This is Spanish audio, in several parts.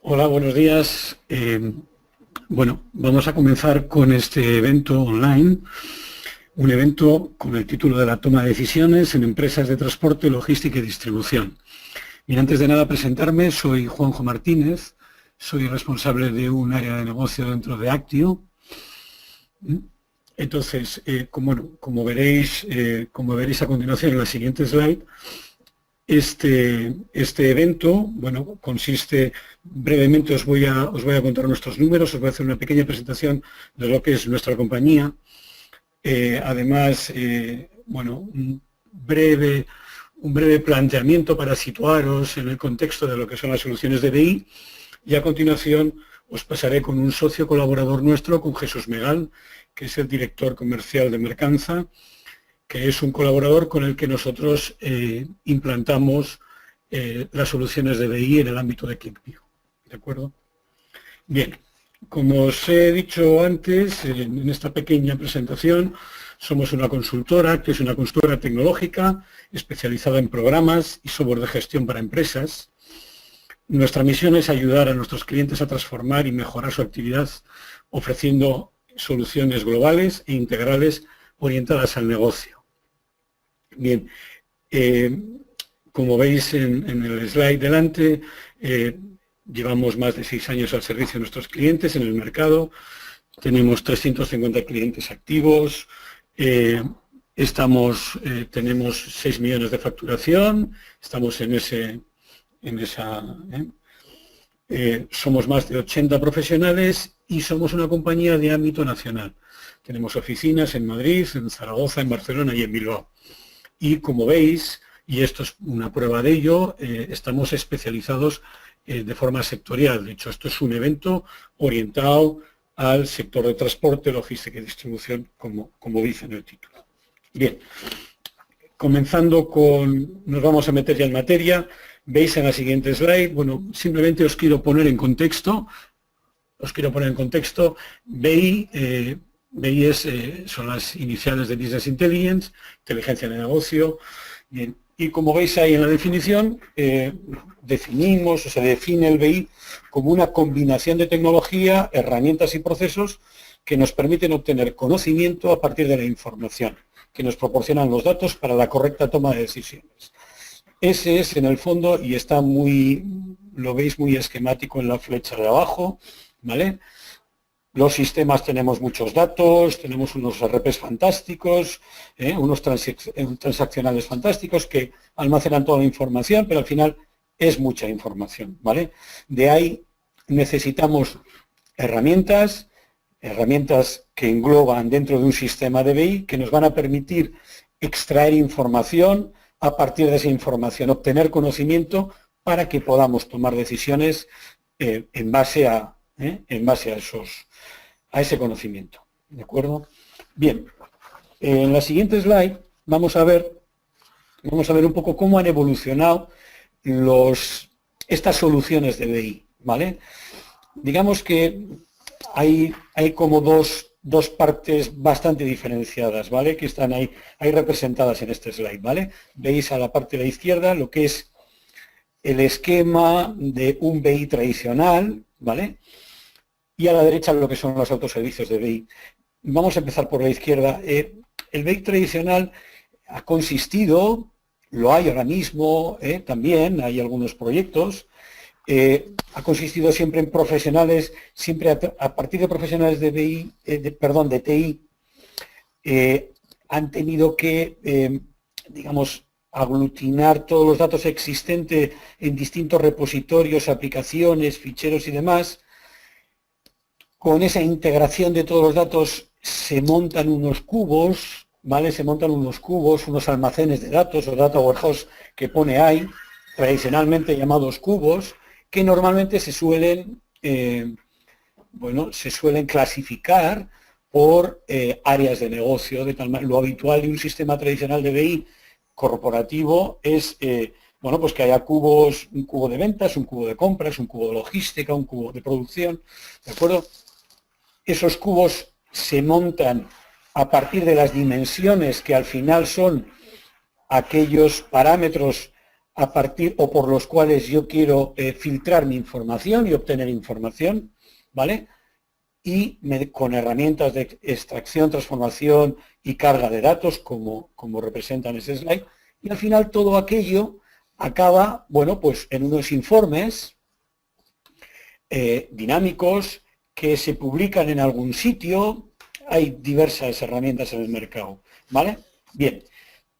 Hola, buenos días. Vamos a comenzar con este evento online, un evento con el título de la toma de decisiones en empresas de transporte, logística y distribución. Y antes de nada presentarme, soy Juanjo Martínez, soy responsable de un área de negocio dentro de Actio. Entonces, como veréis a continuación en la siguiente slide, este evento, consiste, brevemente os voy a contar nuestros números, os voy a hacer una pequeña presentación de lo que es nuestra compañía. Además, un breve planteamiento para situaros en el contexto de lo que son las soluciones de BI, y a continuación os pasaré con un socio colaborador nuestro, con Jesús Megal, que es el director comercial de Mercanza, que es un colaborador con el que nosotros implantamos las soluciones de BI en el ámbito de ClickView. ¿De acuerdo? Bien, como os he dicho antes, en esta pequeña presentación, somos una consultora, que es una consultora tecnológica especializada en programas y software de gestión para empresas. Nuestra misión es ayudar a nuestros clientes a transformar y mejorar su actividad ofreciendo soluciones globales e integrales orientadas al negocio. Bien, como veis en el slide delante, llevamos más de 6 años al servicio de nuestros clientes en el mercado, tenemos 350 clientes activos, tenemos 6 millones de facturación, estamos somos más de 80 profesionales y somos una compañía de ámbito nacional. Tenemos oficinas en Madrid, en Zaragoza, en Barcelona y en Bilbao. Y como veis, y esto es una prueba de ello, estamos especializados de forma sectorial. De hecho, esto es un evento orientado al sector de transporte, logística y distribución, como dice en el título. Bien, comenzando nos vamos a meter ya en materia. Veis en la siguiente slide, simplemente os quiero poner en contexto. BI son las iniciales de Business Intelligence, inteligencia de negocio. Bien, y como veis ahí en la definición, se define el BI como una combinación de tecnología, herramientas y procesos que nos permiten obtener conocimiento a partir de la información, que nos proporcionan los datos para la correcta toma de decisiones. Ese es en el fondo, y lo veis muy esquemático en la flecha de abajo, ¿vale? Los sistemas tenemos muchos datos, tenemos unos RPs fantásticos, unos transaccionales fantásticos que almacenan toda la información, pero al final es mucha información, ¿vale? De ahí necesitamos herramientas que engloban dentro de un sistema de BI que nos van a permitir extraer información, a partir de esa información obtener conocimiento para que podamos tomar decisiones en base a ese conocimiento. ¿De acuerdo? Bien, en la siguiente slide vamos a ver un poco cómo han evolucionado estas soluciones de BI, ¿vale? Digamos que hay como dos partes bastante diferenciadas, ¿vale? Que están ahí representadas en este slide, ¿vale? Veis a la parte de la izquierda lo que es el esquema de un BI tradicional, ¿vale? Y a la derecha lo que son los autoservicios de BI. Vamos a empezar por la izquierda. El BI tradicional ha consistido, lo hay ahora mismo, también hay algunos proyectos, ha consistido siempre en profesionales, siempre a partir de profesionales de BI, de TI, han tenido que, aglutinar todos los datos existentes en distintos repositorios, aplicaciones, ficheros y demás. Con esa integración de todos los datos se montan unos cubos, ¿vale? Unos almacenes de datos o data warehouse que pone ahí, tradicionalmente llamados cubos, que normalmente se suelen clasificar por áreas de negocio. Lo habitual de un sistema tradicional de BI corporativo es pues que haya cubos, un cubo de ventas, un cubo de compras, un cubo de logística, un cubo de producción, ¿de acuerdo? Esos cubos se montan a partir de las dimensiones que al final son aquellos parámetros a partir, o por los cuales yo quiero filtrar mi información y obtener información, ¿vale? Y con herramientas de extracción, transformación y carga de datos, como representa en ese slide, y al final todo aquello acaba, bueno, pues en unos informes dinámicos que se publican en algún sitio. Hay diversas herramientas en el mercado, ¿vale? Bien,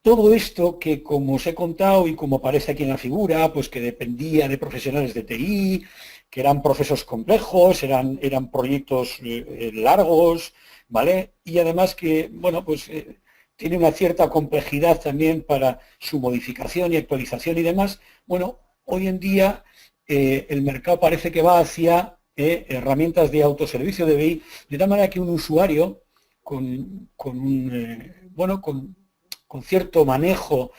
todo esto que, como os he contado y como aparece aquí en la figura, pues que dependía de profesionales de TI, que eran procesos complejos, eran proyectos largos, ¿vale? Y además que, bueno, pues tiene una cierta complejidad también para su modificación y actualización y demás. Bueno, hoy en día el mercado parece que va hacia herramientas de autoservicio de BI, de tal manera que un usuario con cierto manejo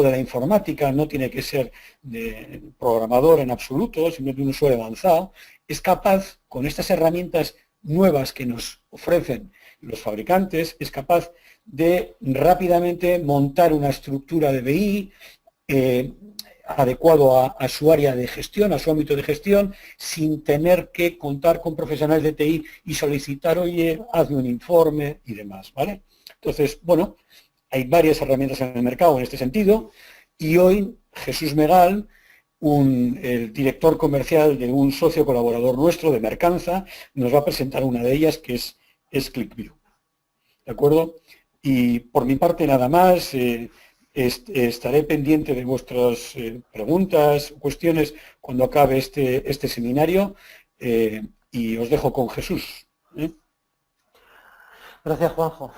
de la informática, no tiene que ser de programador en absoluto, simplemente un usuario avanzado, es capaz, con estas herramientas nuevas que nos ofrecen los fabricantes, es capaz de rápidamente montar una estructura de BI adecuado a su área de gestión, a su ámbito de gestión, sin tener que contar con profesionales de TI y solicitar, oye, hazme un informe y demás, ¿vale? Entonces, bueno, hay varias herramientas en el mercado en este sentido, y hoy Jesús Megal, el director comercial de un socio colaborador nuestro de Mercanza, nos va a presentar una de ellas, que es ClickView. ¿De acuerdo? Y por mi parte nada más, estaré pendiente de vuestras preguntas, cuestiones, cuando acabe este seminario, y os dejo con Jesús. Gracias, Juanjo.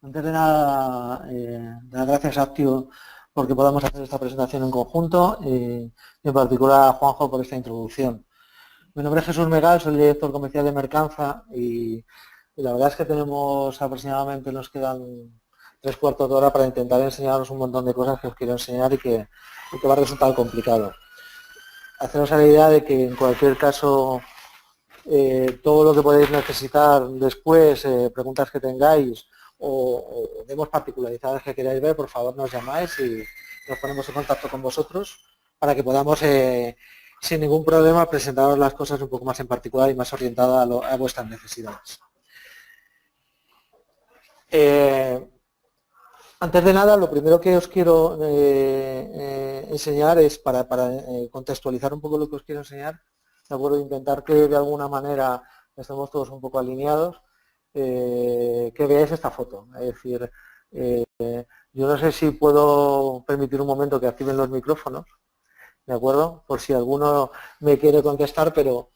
Antes de nada, dar gracias a Actio porque podamos hacer esta presentación en conjunto, y en particular a Juanjo por esta introducción. Mi nombre es Jesús Megal, soy director comercial de Mercanza, y la verdad es que tenemos aproximadamente, nos quedan 3/4 de hora para intentar enseñaros un montón de cosas que os quiero enseñar y que va a resultar complicado. Haceros a la idea de que en cualquier caso todo lo que podéis necesitar después, preguntas que tengáis o demos particularizadas que queráis ver, por favor nos llamáis y nos ponemos en contacto con vosotros para que podamos sin ningún problema presentaros las cosas un poco más en particular y más orientada a vuestras necesidades. Antes de nada, lo primero que os quiero enseñar es para contextualizar un poco lo que os quiero enseñar, de acuerdo, intentar que de alguna manera estemos todos un poco alineados, que veáis esta foto. Es decir, yo no sé si puedo permitir un momento que activen los micrófonos, ¿de acuerdo? Por si alguno me quiere contestar, pero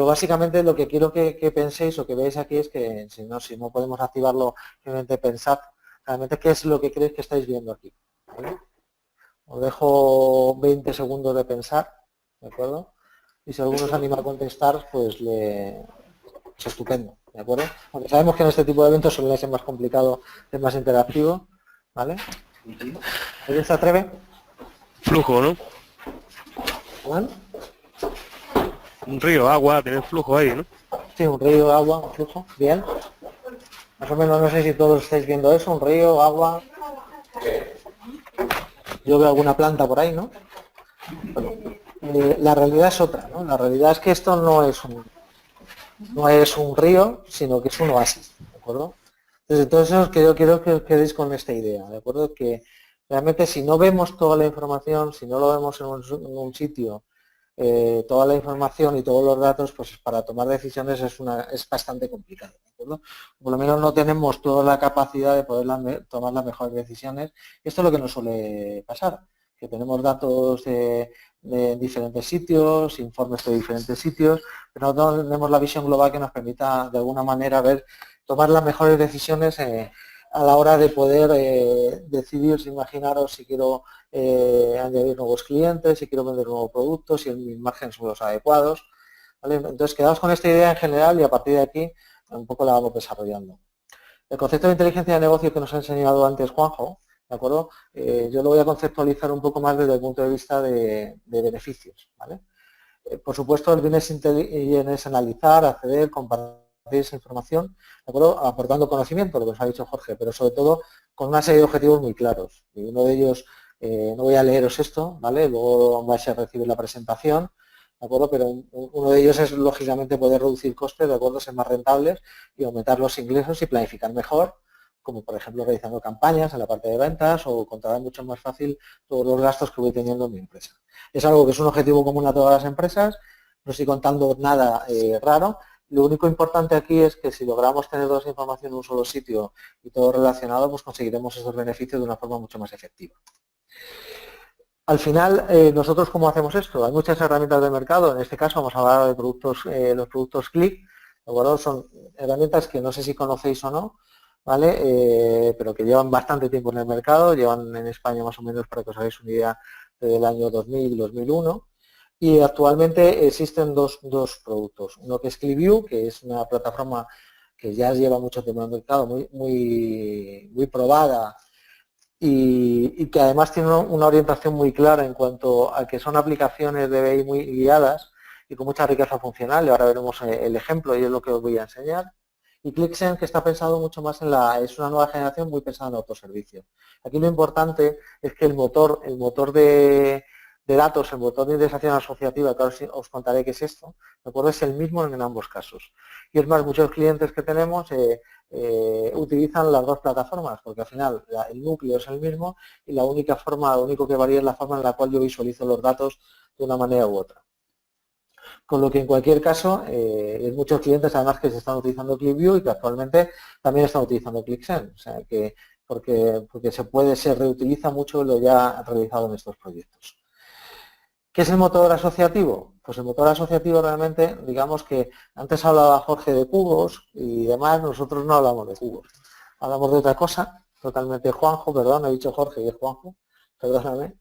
básicamente lo que quiero que penséis o que veáis aquí es que si no podemos activarlo, simplemente pensad realmente qué es lo que creéis que estáis viendo aquí, ¿vale? Os dejo 20 segundos de pensar, ¿de acuerdo? Y si alguno se anima a contestar, pues es estupendo, ¿de acuerdo? Aunque sabemos que en este tipo de eventos suele ser más complicado, es más interactivo, ¿vale? ¿Alguien se atreve? Flujo, ¿no? ¿Juan? Un río, agua, tener flujo ahí, ¿no? Sí, un río, agua, un flujo, bien. Más o menos, no sé si todos estáis viendo eso, un río, agua. Yo veo alguna planta por ahí, ¿no? Bueno, la realidad es otra, ¿no? La realidad es que esto no es un río, sino que es un oasis, ¿de acuerdo? Entonces quiero que os quedéis con esta idea, ¿de acuerdo? Que realmente si no vemos toda la información, si no lo vemos en un sitio, toda la información y todos los datos, pues para tomar decisiones es bastante complicado, ¿de acuerdo? Por lo menos no tenemos toda la capacidad de poder tomar las mejores decisiones. Esto es lo que nos suele pasar, que tenemos datos de diferentes sitios, informes de diferentes sitios, pero no tenemos la visión global que nos permita de alguna manera tomar las mejores decisiones a la hora de poder decidir, imaginaros si quiero añadir nuevos clientes, si quiero vender nuevos productos, si mis márgenes son los adecuados, ¿vale? Entonces quedamos con esta idea en general y a partir de aquí un poco la vamos desarrollando. El concepto de inteligencia de negocio que nos ha enseñado antes Juanjo, ¿de acuerdo? Yo lo voy a conceptualizar un poco más desde el punto de vista de beneficios, ¿vale? Por supuesto, el business intelligence es analizar, acceder, compartir esa información, ¿de acuerdo? Aportando conocimiento, lo que os ha dicho Jorge, pero sobre todo con una serie de objetivos muy claros. Y uno de ellos No voy a leeros esto, ¿vale? Luego vais a recibir la presentación, ¿de acuerdo? Pero uno de ellos es, lógicamente, poder reducir costes, ¿de acuerdo? Ser más rentables y aumentar los ingresos y planificar mejor, como por ejemplo realizando campañas en la parte de ventas o controlar mucho más fácil todos los gastos que voy teniendo en mi empresa. Es algo que es un objetivo común a todas las empresas, no estoy contando nada raro. Lo único importante aquí es que si logramos tener toda esa información en un solo sitio y todo relacionado, pues conseguiremos esos beneficios de una forma mucho más efectiva. Al final, nosotros, ¿cómo hacemos esto? Hay muchas herramientas de mercado, en este caso vamos a hablar de productos, los productos Click, ¿de acuerdo? Son herramientas que no sé si conocéis o no, ¿vale? Pero que llevan bastante tiempo en el mercado, llevan en España más o menos, para que os hagáis una idea, desde el año 2000-2001, y actualmente existen dos productos. Uno que es ClickView, que es una plataforma que ya lleva mucho tiempo en el mercado, muy probada, y que además tiene una orientación muy clara en cuanto a que son aplicaciones de BI muy guiadas y con mucha riqueza funcional, y ahora veremos el ejemplo y es lo que os voy a enseñar. Y ClickSense, que está pensado mucho más es una nueva generación muy pensada en autoservicio. Aquí lo importante es que el motor de datos, el motor de indexación asociativa, que ahora os contaré qué es esto, ¿de acuerdo? Es el mismo en ambos casos. Y es más, muchos clientes que tenemos utilizan las dos plataformas, porque al final el núcleo es el mismo y lo único que varía es la forma en la cual yo visualizo los datos de una manera u otra. Con lo que en cualquier caso, hay muchos clientes además que se están utilizando ClickView y que actualmente también están utilizando ClickSense, o sea que porque se reutiliza mucho lo ya realizado en estos proyectos. ¿Qué es el motor asociativo? Pues el motor asociativo realmente, digamos que antes hablaba Jorge de cubos y demás, nosotros no hablamos de cubos, hablamos de otra cosa, totalmente Juanjo, perdón, he dicho Jorge y es Juanjo, perdóname,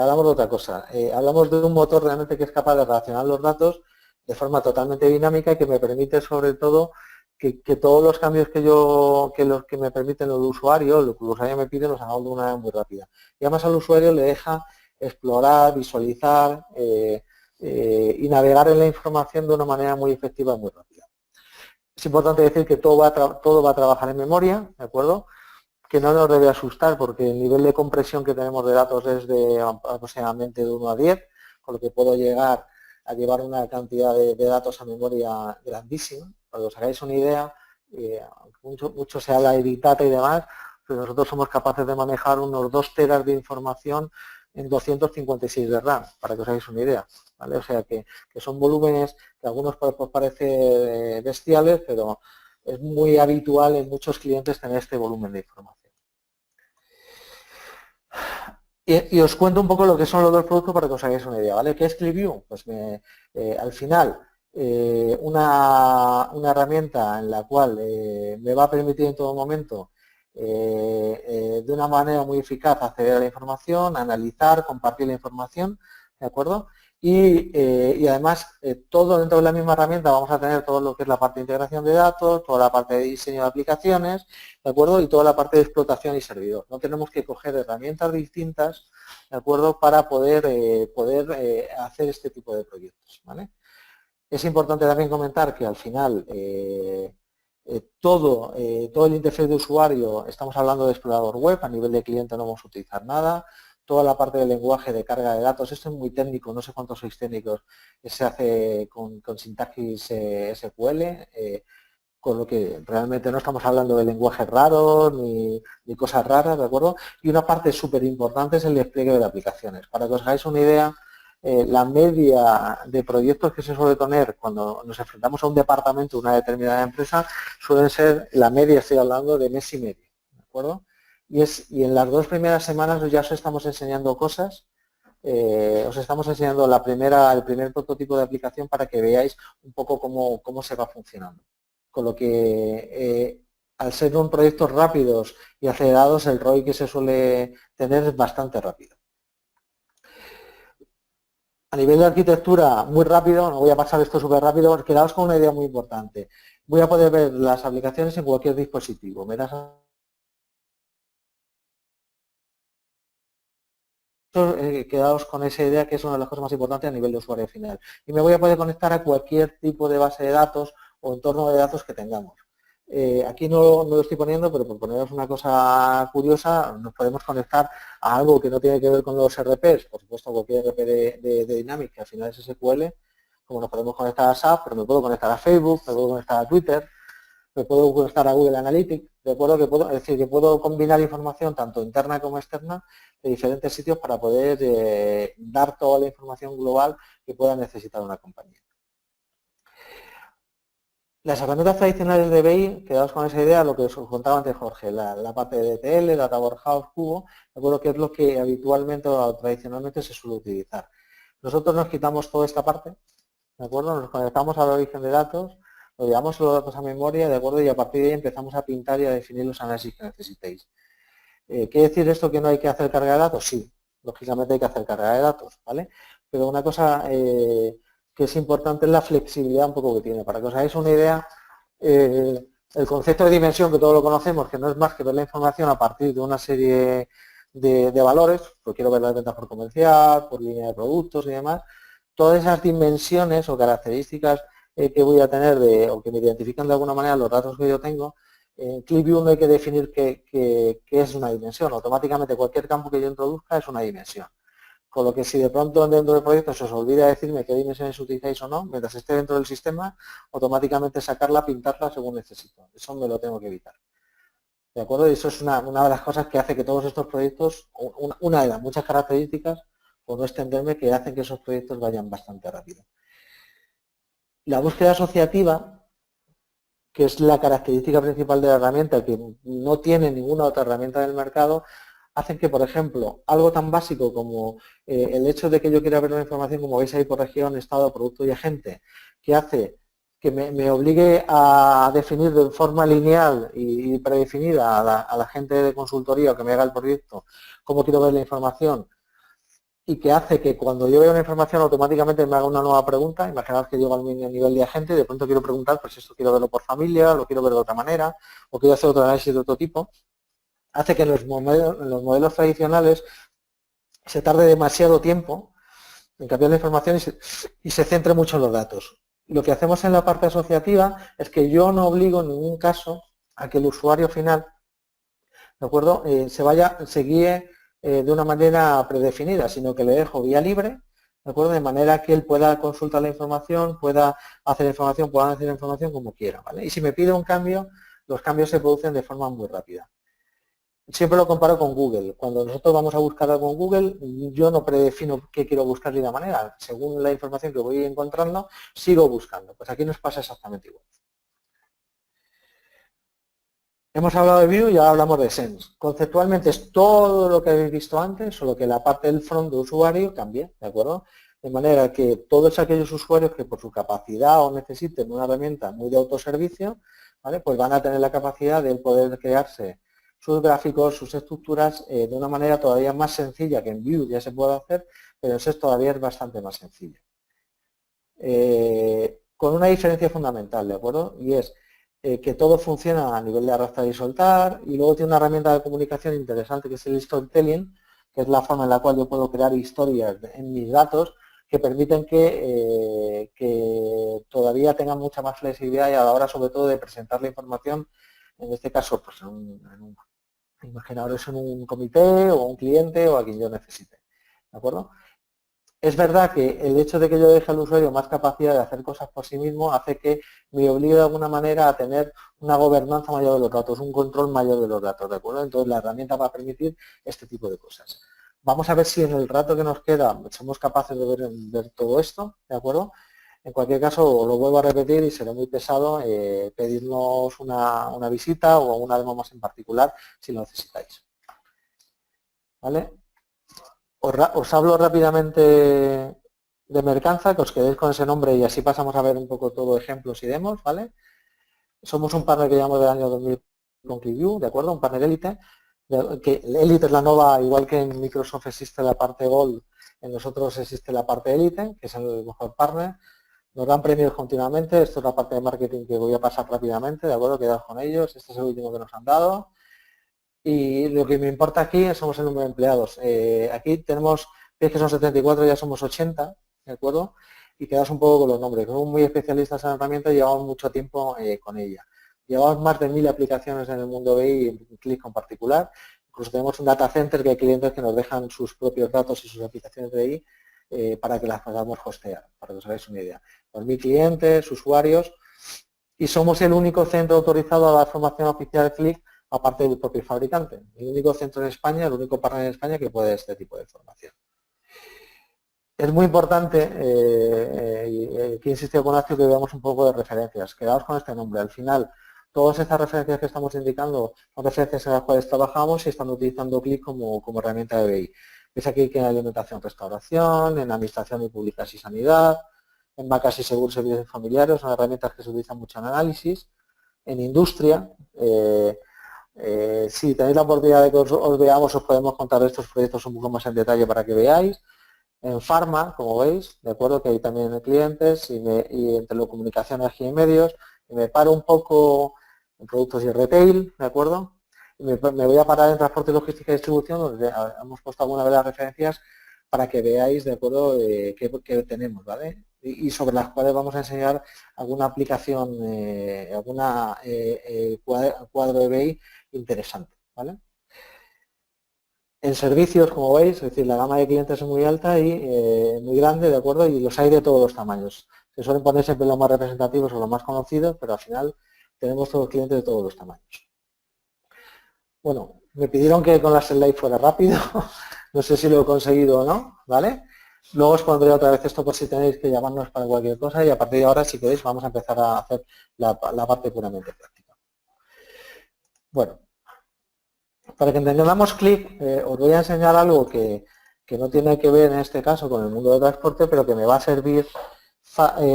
hablamos de otra cosa, hablamos de un motor realmente que es capaz de relacionar los datos de forma totalmente dinámica y que me permite sobre todo que todos los cambios los que me permiten el usuario, lo que el usuario me pide, los hagamos de una manera muy rápida. Y además al usuario le deja explorar, visualizar y navegar en la información de una manera muy efectiva y muy rápida. Es importante decir que todo va a trabajar en memoria, ¿de acuerdo? Que no nos debe asustar porque el nivel de compresión que tenemos de datos es de aproximadamente de 1 a 10, con lo que puedo llegar a llevar una cantidad de datos a memoria grandísima. Para que os hagáis una idea, mucho se habla de Big Data y demás, pero nosotros somos capaces de manejar unos 2 teras de información en 256 de RAM, para que os hagáis una idea, ¿vale? O sea que son volúmenes que a algunos pues parece bestiales, pero es muy habitual en muchos clientes tener este volumen de información. Y os cuento un poco lo que son los dos productos para que os hagáis una idea, ¿vale? ¿Qué es ClickView? Pues al final una herramienta en la cual me va a permitir en todo momento de una manera muy eficaz acceder a la información, analizar, compartir la información, ¿de acuerdo? Y además, todo dentro de la misma herramienta vamos a tener todo lo que es la parte de integración de datos, toda la parte de diseño de aplicaciones, ¿de acuerdo? Y toda la parte de explotación y servidor. No tenemos que coger herramientas distintas, ¿de acuerdo? Para poder hacer este tipo de proyectos, ¿vale? Es importante también comentar que al final todo el interfaz de usuario, estamos hablando de explorador web, a nivel de cliente no vamos a utilizar nada, toda la parte del lenguaje de carga de datos, esto es muy técnico, no sé cuántos sois técnicos, se hace con sintaxis SQL, con lo que realmente no estamos hablando de lenguajes raros ni cosas raras, ¿de acuerdo? Y una parte súper importante es el despliegue de aplicaciones. Para que os hagáis una idea, la media de proyectos que se suele tener cuando nos enfrentamos a un departamento de una determinada empresa suelen ser, la media estoy hablando de mes y medio, ¿de acuerdo? Y en las 2 primeras semanas ya os estamos enseñando cosas, os estamos enseñando el primer prototipo de aplicación para que veáis un poco cómo se va funcionando. Con lo que al ser un proyectos rápidos y acelerados, el ROI que se suele tener es bastante rápido. A nivel de arquitectura, muy rápido, no voy a pasar esto súper rápido, quedaos con una idea muy importante. Voy a poder ver las aplicaciones en cualquier dispositivo. Quedaos con esa idea que es una de las cosas más importantes a nivel de usuario final. Y me voy a poder conectar a cualquier tipo de base de datos o entorno de datos que tengamos. Aquí no lo estoy poniendo, pero por poneros una cosa curiosa, nos podemos conectar a algo que no tiene que ver con los RPs, por supuesto cualquier RP de Dynamics, que al final es SQL, como nos podemos conectar a SAP, pero me puedo conectar a Facebook, me puedo conectar a Twitter, me puedo conectar a Google Analytics, de acuerdo que puedo, es decir, que puedo combinar información tanto interna como externa de diferentes sitios para poder dar toda la información global que pueda necesitar una compañía. Las herramientas tradicionales de BI, quedaos con esa idea, lo que os contaba antes Jorge, la parte de ETL, Data Warehouse, Cubo, de acuerdo que es lo que habitualmente o tradicionalmente se suele utilizar. Nosotros nos quitamos toda esta parte, ¿de acuerdo? Nos conectamos al origen de datos, lo llevamos los datos a memoria, ¿de acuerdo? Y a partir de ahí empezamos a pintar y a definir los análisis que necesitéis. ¿Quiere decir esto que no hay que hacer carga de datos? Sí, lógicamente hay que hacer carga de datos, ¿vale? Pero una cosa que es importante es la flexibilidad un poco que tiene. Para que os hagáis una idea, el concepto de dimensión, que todos lo conocemos, que no es más que ver la información a partir de una serie de valores, pues quiero ver las ventas por comercial, por línea de productos y demás, todas esas dimensiones o características que voy a tener o que me identifican de alguna manera los datos que yo tengo, en ClickView no hay que definir qué es una dimensión. Automáticamente cualquier campo que yo introduzca es una dimensión. Con lo que si de pronto dentro del proyecto se os olvida decirme qué dimensiones utilizáis o no, mientras esté dentro del sistema, automáticamente sacarla, pintarla según necesito. Eso me lo tengo que evitar. ¿De acuerdo? Y eso es una de las cosas que hace que todos estos proyectos, una de las muchas características, por no extenderme, que hacen que esos proyectos vayan bastante rápido. La búsqueda asociativa, que es la característica principal de la herramienta, que no tiene ninguna otra herramienta del mercado, hacen que, por ejemplo, algo tan básico como el hecho de que yo quiera ver una información, como veis ahí por región, estado, producto y agente, que hace que me obligue a definir de forma lineal y predefinida a la gente de consultoría o que me haga el proyecto cómo quiero ver la información, y que hace que cuando yo veo una información automáticamente me haga una nueva pregunta. Imaginaos que llego al nivel de agente y de pronto quiero preguntar, pues esto quiero verlo por familia, lo quiero ver de otra manera, o quiero hacer otro análisis de otro tipo. Hace que en los modelos tradicionales se tarde demasiado tiempo en cambiar la información y se centre mucho en los datos. Lo que hacemos en la parte asociativa es que yo no obligo en ningún caso a que el usuario final, ¿de acuerdo?, se guíe de una manera predefinida, sino que le dejo vía libre, ¿de acuerdo?, de manera que él pueda consultar la información, pueda hacer información como quiera, ¿vale? Y si me pide un cambio, los cambios se producen de forma muy rápida. Siempre lo comparo con Google. Cuando nosotros vamos a buscar algo en Google, yo no predefino qué quiero buscar de una manera. Según la información que voy encontrando, sigo buscando. Pues aquí nos pasa exactamente igual. Hemos hablado de View y ahora hablamos de Sense. Conceptualmente es todo lo que habéis visto antes, solo que la parte del front de usuario cambia, ¿de acuerdo? De manera que todos aquellos usuarios que por su capacidad o necesiten una herramienta muy de autoservicio, ¿vale?, pues van a tener la capacidad de poder crearse sus gráficos, sus estructuras de una manera todavía más sencilla, que en View ya se puede hacer, pero en Sense todavía es bastante más sencillo. Con una diferencia fundamental, ¿de acuerdo? Y es que todo funciona a nivel de arrastrar y soltar, y luego tiene una herramienta de comunicación interesante que es el storytelling, que es la forma en la cual yo puedo crear historias en mis datos que permiten que todavía tengan mucha más flexibilidad y a la hora sobre todo de presentar la información, en este caso pues imaginaros en un comité o un cliente o a quien yo necesite, ¿de acuerdo? Es verdad que el hecho de que yo deje al usuario más capacidad de hacer cosas por sí mismo hace que me obligue de alguna manera a tener una gobernanza mayor de los datos, un control mayor de los datos, ¿de acuerdo? Entonces la herramienta va a permitir este tipo de cosas. Vamos a ver si en el rato que nos queda somos capaces de ver todo esto, ¿de acuerdo? En cualquier caso, lo vuelvo a repetir y será muy pesado pedirnos una visita o una demo más en particular si lo necesitáis. ¿Vale? Os hablo rápidamente de Mercanza, que os quedéis con ese nombre y así pasamos a ver un poco todo ejemplos y demos, ¿vale? Somos un partner que llevamos del año 2000 con ClickView, ¿de acuerdo? Un partner élite. Que élite es la nueva, igual que en Microsoft existe la parte Gold, en nosotros existe la parte élite, que es el mejor partner. Nos dan premios continuamente, esto es la parte de marketing que voy a pasar rápidamente, ¿de acuerdo? Quedaos con ellos, este es el último que nos han dado. Y lo que me importa aquí somos el número de empleados. Aquí tenemos, veis que son 74, ya somos 80, ¿de acuerdo? Y quedaos un poco con los nombres. Somos muy especialistas en la herramienta y llevamos mucho tiempo con ella. Llevamos más de 1000 aplicaciones en el mundo BI, en Qlik en particular. Incluso tenemos un data center que hay clientes que nos dejan sus propios datos y sus aplicaciones de BI para que las podamos hostear, para que os hagáis una idea. 2000 clientes, usuarios, y somos el único centro autorizado a dar formación oficial de Qlik, aparte del propio fabricante. El único centro en España, el único partner en España que puede dar este tipo de formación. Es muy importante, que insistió con Astio, que veamos un poco de referencias. Quedaos con este nombre. Al final, todas estas referencias que estamos indicando son referencias en las cuales trabajamos y están utilizando Qlik como herramienta de BI. Veis aquí que en alimentación, restauración, en administración y públicas y sanidad, en vacas y seguros y servicios familiares, son herramientas que se utilizan mucho en análisis. En industria, si tenéis la oportunidad de que os veamos, os podemos contar estos proyectos un poco más en detalle para que veáis. En Pharma, como veis, de acuerdo, que hay también clientes y en telecomunicaciones y medios, y me paro un poco en productos y retail, de acuerdo, y me voy a parar en transporte, logística y distribución, donde hemos puesto algunas de las referencias para que veáis, de acuerdo, qué tenemos, ¿vale? Y sobre las cuales vamos a enseñar alguna aplicación, alguna cuadro de BI interesante, ¿vale? En servicios, como veis, es decir, la gama de clientes es muy alta y muy grande, ¿de acuerdo? Y los hay de todos los tamaños. Se suelen poner siempre los más representativos o los más conocidos, pero al final tenemos todos los clientes de todos los tamaños. Bueno, me pidieron que con la slide fuera rápido, no sé si lo he conseguido o no, ¿vale? Luego os pondré otra vez esto por si tenéis que llamarnos para cualquier cosa y a partir de ahora, si queréis, vamos a empezar a hacer la parte puramente práctica. Bueno. Para que entendamos Qlik, os voy a enseñar algo que no tiene que ver en este caso con el mundo del transporte, pero que me va a servir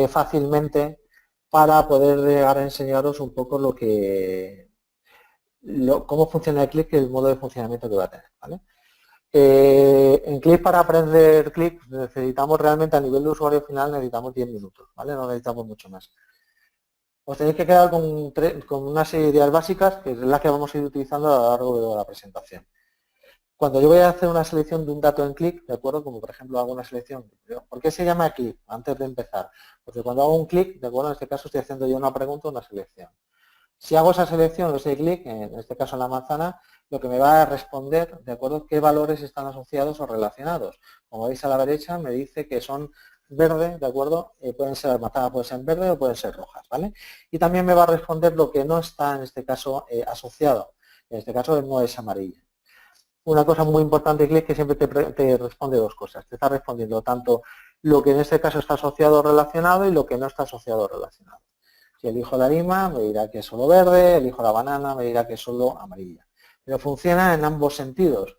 fácilmente para poder llegar a enseñaros un poco cómo funciona el Qlik y el modo de funcionamiento que va a tener, ¿vale? En Qlik, para aprender Qlik, necesitamos realmente a nivel de usuario final, necesitamos 10 minutos, ¿vale? No necesitamos mucho más. Os tenéis que quedar con una serie de ideas básicas, que es la que vamos a ir utilizando a lo largo de la presentación. Cuando yo voy a hacer una selección de un dato en Qlik, ¿de acuerdo? Como por ejemplo hago una selección, ¿por qué se llama Qlik? Antes de empezar. Porque cuando hago un clic, ¿de acuerdo? En este caso estoy haciendo yo una pregunta o una selección. Si hago esa selección o ese clic, en este caso en la manzana, lo que me va a responder, ¿de acuerdo? ¿Qué valores están asociados o relacionados? Como veis a la derecha me dice que son verde, ¿de acuerdo? Pueden ser manzanas, pueden ser verde o pueden ser rojas, ¿vale? Y también me va a responder lo que no está en este caso asociado. En este caso no es amarilla. Una cosa muy importante, Qlik, que siempre te responde dos cosas. Te está respondiendo tanto lo que en este caso está asociado o relacionado y lo que no está asociado o relacionado. Si elijo la lima, me dirá que es solo verde, elijo la banana, me dirá que es solo amarilla. Pero funciona en ambos sentidos.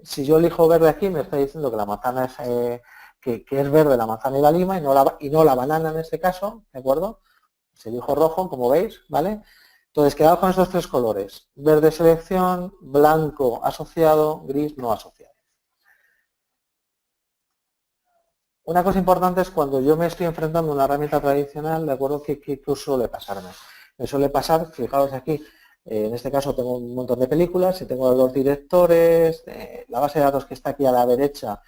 Si yo elijo verde aquí, me está diciendo que la manzana es... Que es verde la manzana y la lima y no la banana en este caso, ¿de acuerdo? Si elijo rojo, como veis, ¿vale? Entonces, quedaos con estos tres colores. Verde selección, blanco asociado, gris no asociado. Una cosa importante es cuando yo me estoy enfrentando a una herramienta tradicional, ¿de acuerdo? ¿Qué suele pasarme? Me suele pasar, fijaos aquí, en este caso tengo un montón de películas, y tengo los directores, la base de datos que está aquí a la derecha,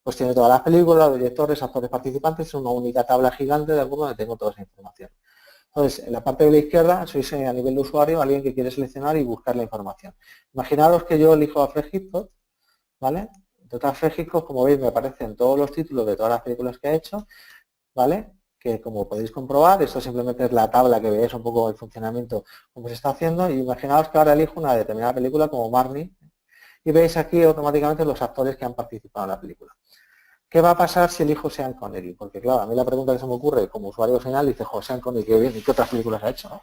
pues tiene todas las películas, los directores, actores, participantes, es una única tabla gigante, de acuerdo, donde tengo toda esa información. Entonces, en la parte de la izquierda, sois a nivel de usuario alguien que quiere seleccionar y buscar la información. Imaginaros que yo elijo a Fred Hitchcock, ¿vale? Entonces, a Fred Hitchcock, como veis, me aparecen todos los títulos de todas las películas que ha hecho, ¿vale? Que como podéis comprobar, esto simplemente es la tabla que veis un poco el funcionamiento, cómo se está haciendo, y imaginaos que ahora elijo una determinada película como Marnie, y veis aquí automáticamente los actores que han participado en la película. ¿Qué va a pasar si elijo Sean Connery? Porque claro, a mí la pregunta que se me ocurre como usuario final dice, Sean Connery, qué bien, ¿y qué otras películas ha hecho? ¿No?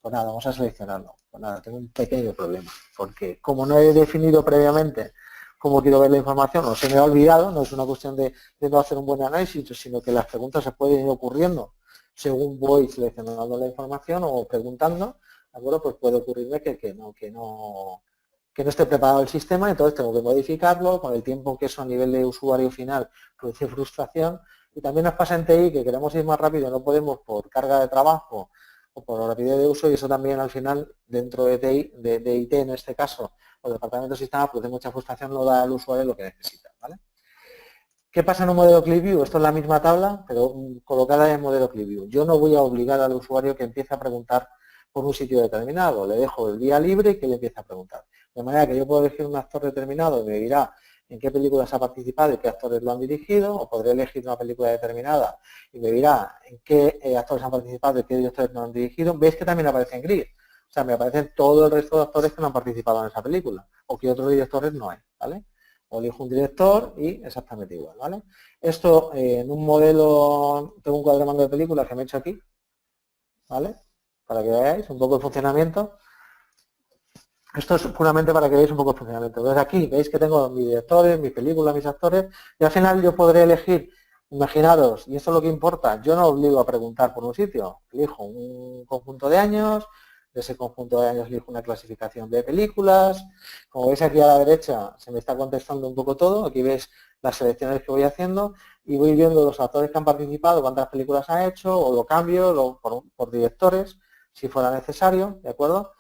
Pues nada, vamos a seleccionarlo. Pues nada, tengo un pequeño problema, porque como no he definido previamente cómo quiero ver la información, o se me ha olvidado, no es una cuestión de no hacer un buen análisis, sino que las preguntas se pueden ir ocurriendo según voy seleccionando la información o preguntando, ¿de acuerdo? Pues puede ocurrirme que no esté preparado el sistema, entonces tengo que modificarlo, con el tiempo que eso a nivel de usuario final produce frustración, y también nos pasa en TI que queremos ir más rápido, no podemos por carga de trabajo o por rapidez de uso, y eso también al final dentro de TI, de IT en este caso, o departamento de sistema, produce mucha frustración, no da al usuario lo que necesita, ¿vale? ¿Qué pasa en un modelo ClickView? Esto es la misma tabla, pero colocada en modelo ClickView. Yo no voy a obligar al usuario que empiece a preguntar por un sitio determinado. Le dejo el día libre y que le empiece a preguntar. De manera que yo puedo elegir un actor determinado y me dirá en qué películas ha participado y qué actores lo han dirigido, o podré elegir una película determinada y me dirá en qué actores han participado y qué directores lo han dirigido. Veis que también aparece en gris. O sea, me aparecen todo el resto de actores que no han participado en esa película, o que otros directores no hay, ¿vale? O elijo un director y exactamente igual, ¿vale? Esto en un modelo, tengo un cuadro de mando de películas que me he hecho aquí, ¿vale? Para que veáis un poco el funcionamiento. Esto es puramente para que veáis un poco el funcionamiento. Entonces aquí veis que tengo mis directores, mis películas, mis actores, y al final yo podré elegir, imaginaros, y esto es lo que importa, yo no obligo a preguntar por un sitio, elijo un conjunto de años, de ese conjunto de años elijo una clasificación de películas. Como veis aquí a la derecha se me está contestando un poco todo, aquí veis las selecciones que voy haciendo y voy viendo los actores que han participado, cuántas películas han hecho, o lo cambio por directores, si fuera necesario, ¿de acuerdo?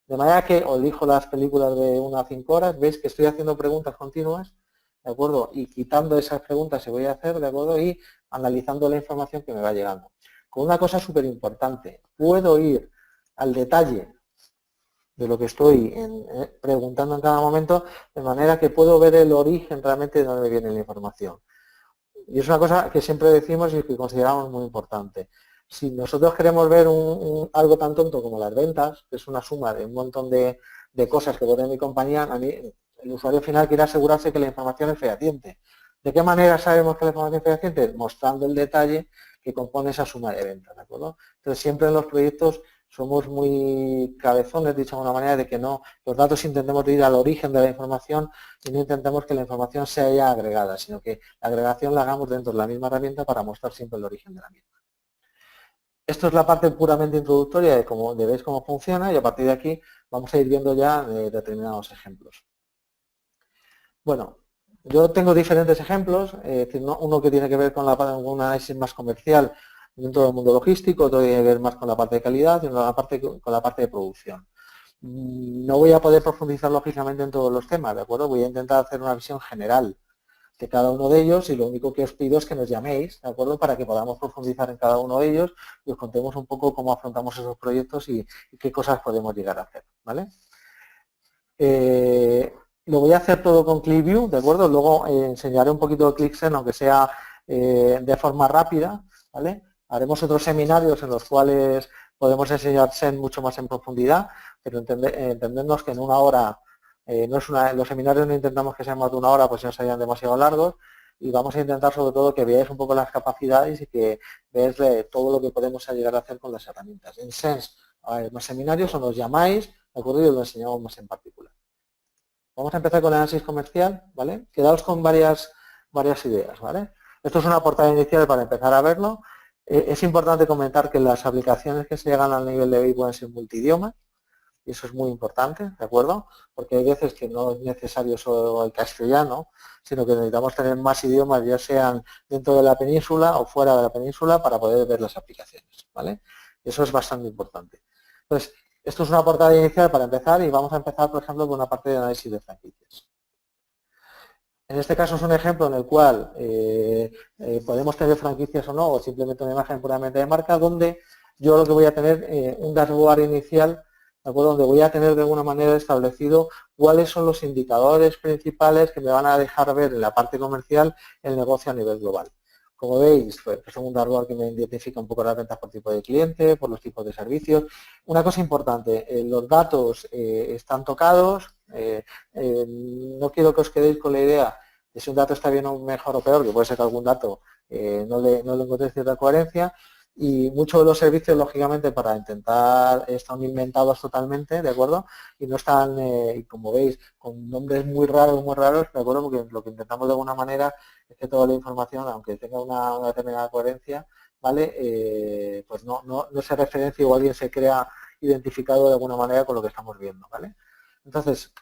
De manera que elijo las películas de 1 a 5 horas, veis que estoy haciendo preguntas continuas, ¿de acuerdo? Y quitando esas preguntas se voy a hacer, ¿de acuerdo? Y analizando la información que me va llegando. Con una cosa súper importante, puedo ir al detalle de lo que estoy preguntando en cada momento, de manera que puedo ver el origen realmente de dónde viene la información. Y es una cosa que siempre decimos y que consideramos muy importante. Si nosotros queremos ver algo tan tonto como las ventas, que es una suma de un montón de cosas que pone mi compañía, a mí el usuario final quiere asegurarse que la información es fehaciente. ¿De qué manera sabemos que la información es fehaciente? Mostrando el detalle que compone esa suma de ventas, ¿de acuerdo? Entonces siempre en los proyectos somos muy cabezones, dicho de alguna manera, de que no, los datos intentemos ir al origen de la información y no intentemos que la información sea ya agregada, sino que la agregación la hagamos dentro de la misma herramienta para mostrar siempre el origen de la misma. Esto es la parte puramente introductoria de veis cómo funciona y a partir de aquí vamos a ir viendo ya determinados ejemplos. Bueno, yo tengo diferentes ejemplos, uno que tiene que ver con un análisis más comercial dentro del mundo logístico, otro tiene que ver más con la parte de calidad y con la parte de producción. No voy a poder profundizar lógicamente en todos los temas, ¿de acuerdo? Voy a intentar hacer una visión general de cada uno de ellos y lo único que os pido es que nos llaméis, ¿de acuerdo? Para que podamos profundizar en cada uno de ellos y os contemos un poco cómo afrontamos esos proyectos y qué cosas podemos llegar a hacer, ¿vale? Lo voy a hacer todo con ClickView, ¿de acuerdo? Luego enseñaré un poquito de ClickSense, aunque sea de forma rápida, ¿vale? Haremos otros seminarios en los cuales podemos enseñar Sen mucho más en profundidad, pero entendernos que en una hora, los seminarios no intentamos que sean más de una hora, pues no serían demasiado largos, y vamos a intentar sobre todo que veáis un poco las capacidades y que veáis todo lo que podemos llegar a hacer con las herramientas. En Sense hay más seminarios o nos llamáis, ¿de acuerdo? Y os lo enseñamos más en particular. Vamos a empezar con el análisis comercial, ¿vale? Quedaos con varias ideas, ¿vale? Esto es una portada inicial para empezar a verlo. Es importante comentar que las aplicaciones que se llegan al nivel de BI pueden ser multidioma, y eso es muy importante, ¿de acuerdo? Porque hay veces que no es necesario solo el castellano, sino que necesitamos tener más idiomas, ya sean dentro de la península o fuera de la península, para poder ver las aplicaciones, ¿vale? Eso es bastante importante. Entonces, esto es una portada inicial para empezar y vamos a empezar, por ejemplo, con una parte de análisis de franquicias. En este caso es un ejemplo en el cual podemos tener franquicias o no, o simplemente una imagen puramente de marca, donde yo lo que voy a tener un dashboard inicial, ¿de acuerdo? Donde voy a tener de alguna manera establecido cuáles son los indicadores principales que me van a dejar ver en la parte comercial el negocio a nivel global. Como veis, pues es un dashboard que me identifica un poco las ventas por tipo de cliente, por los tipos de servicios. Una cosa importante, los datos están tocados, no quiero que os quedéis con la idea de si un dato está bien o mejor o peor, que puede ser que algún dato no le encontréis cierta coherencia, y muchos de los servicios, lógicamente, para intentar, están inventados totalmente, ¿de acuerdo? Y no están, como veis, con nombres muy raros, ¿de acuerdo? Porque lo que intentamos de alguna manera es que toda la información, aunque tenga una determinada coherencia, ¿vale? Pues no se referencia o alguien se crea identificado de alguna manera con lo que estamos viendo, ¿vale? Entonces,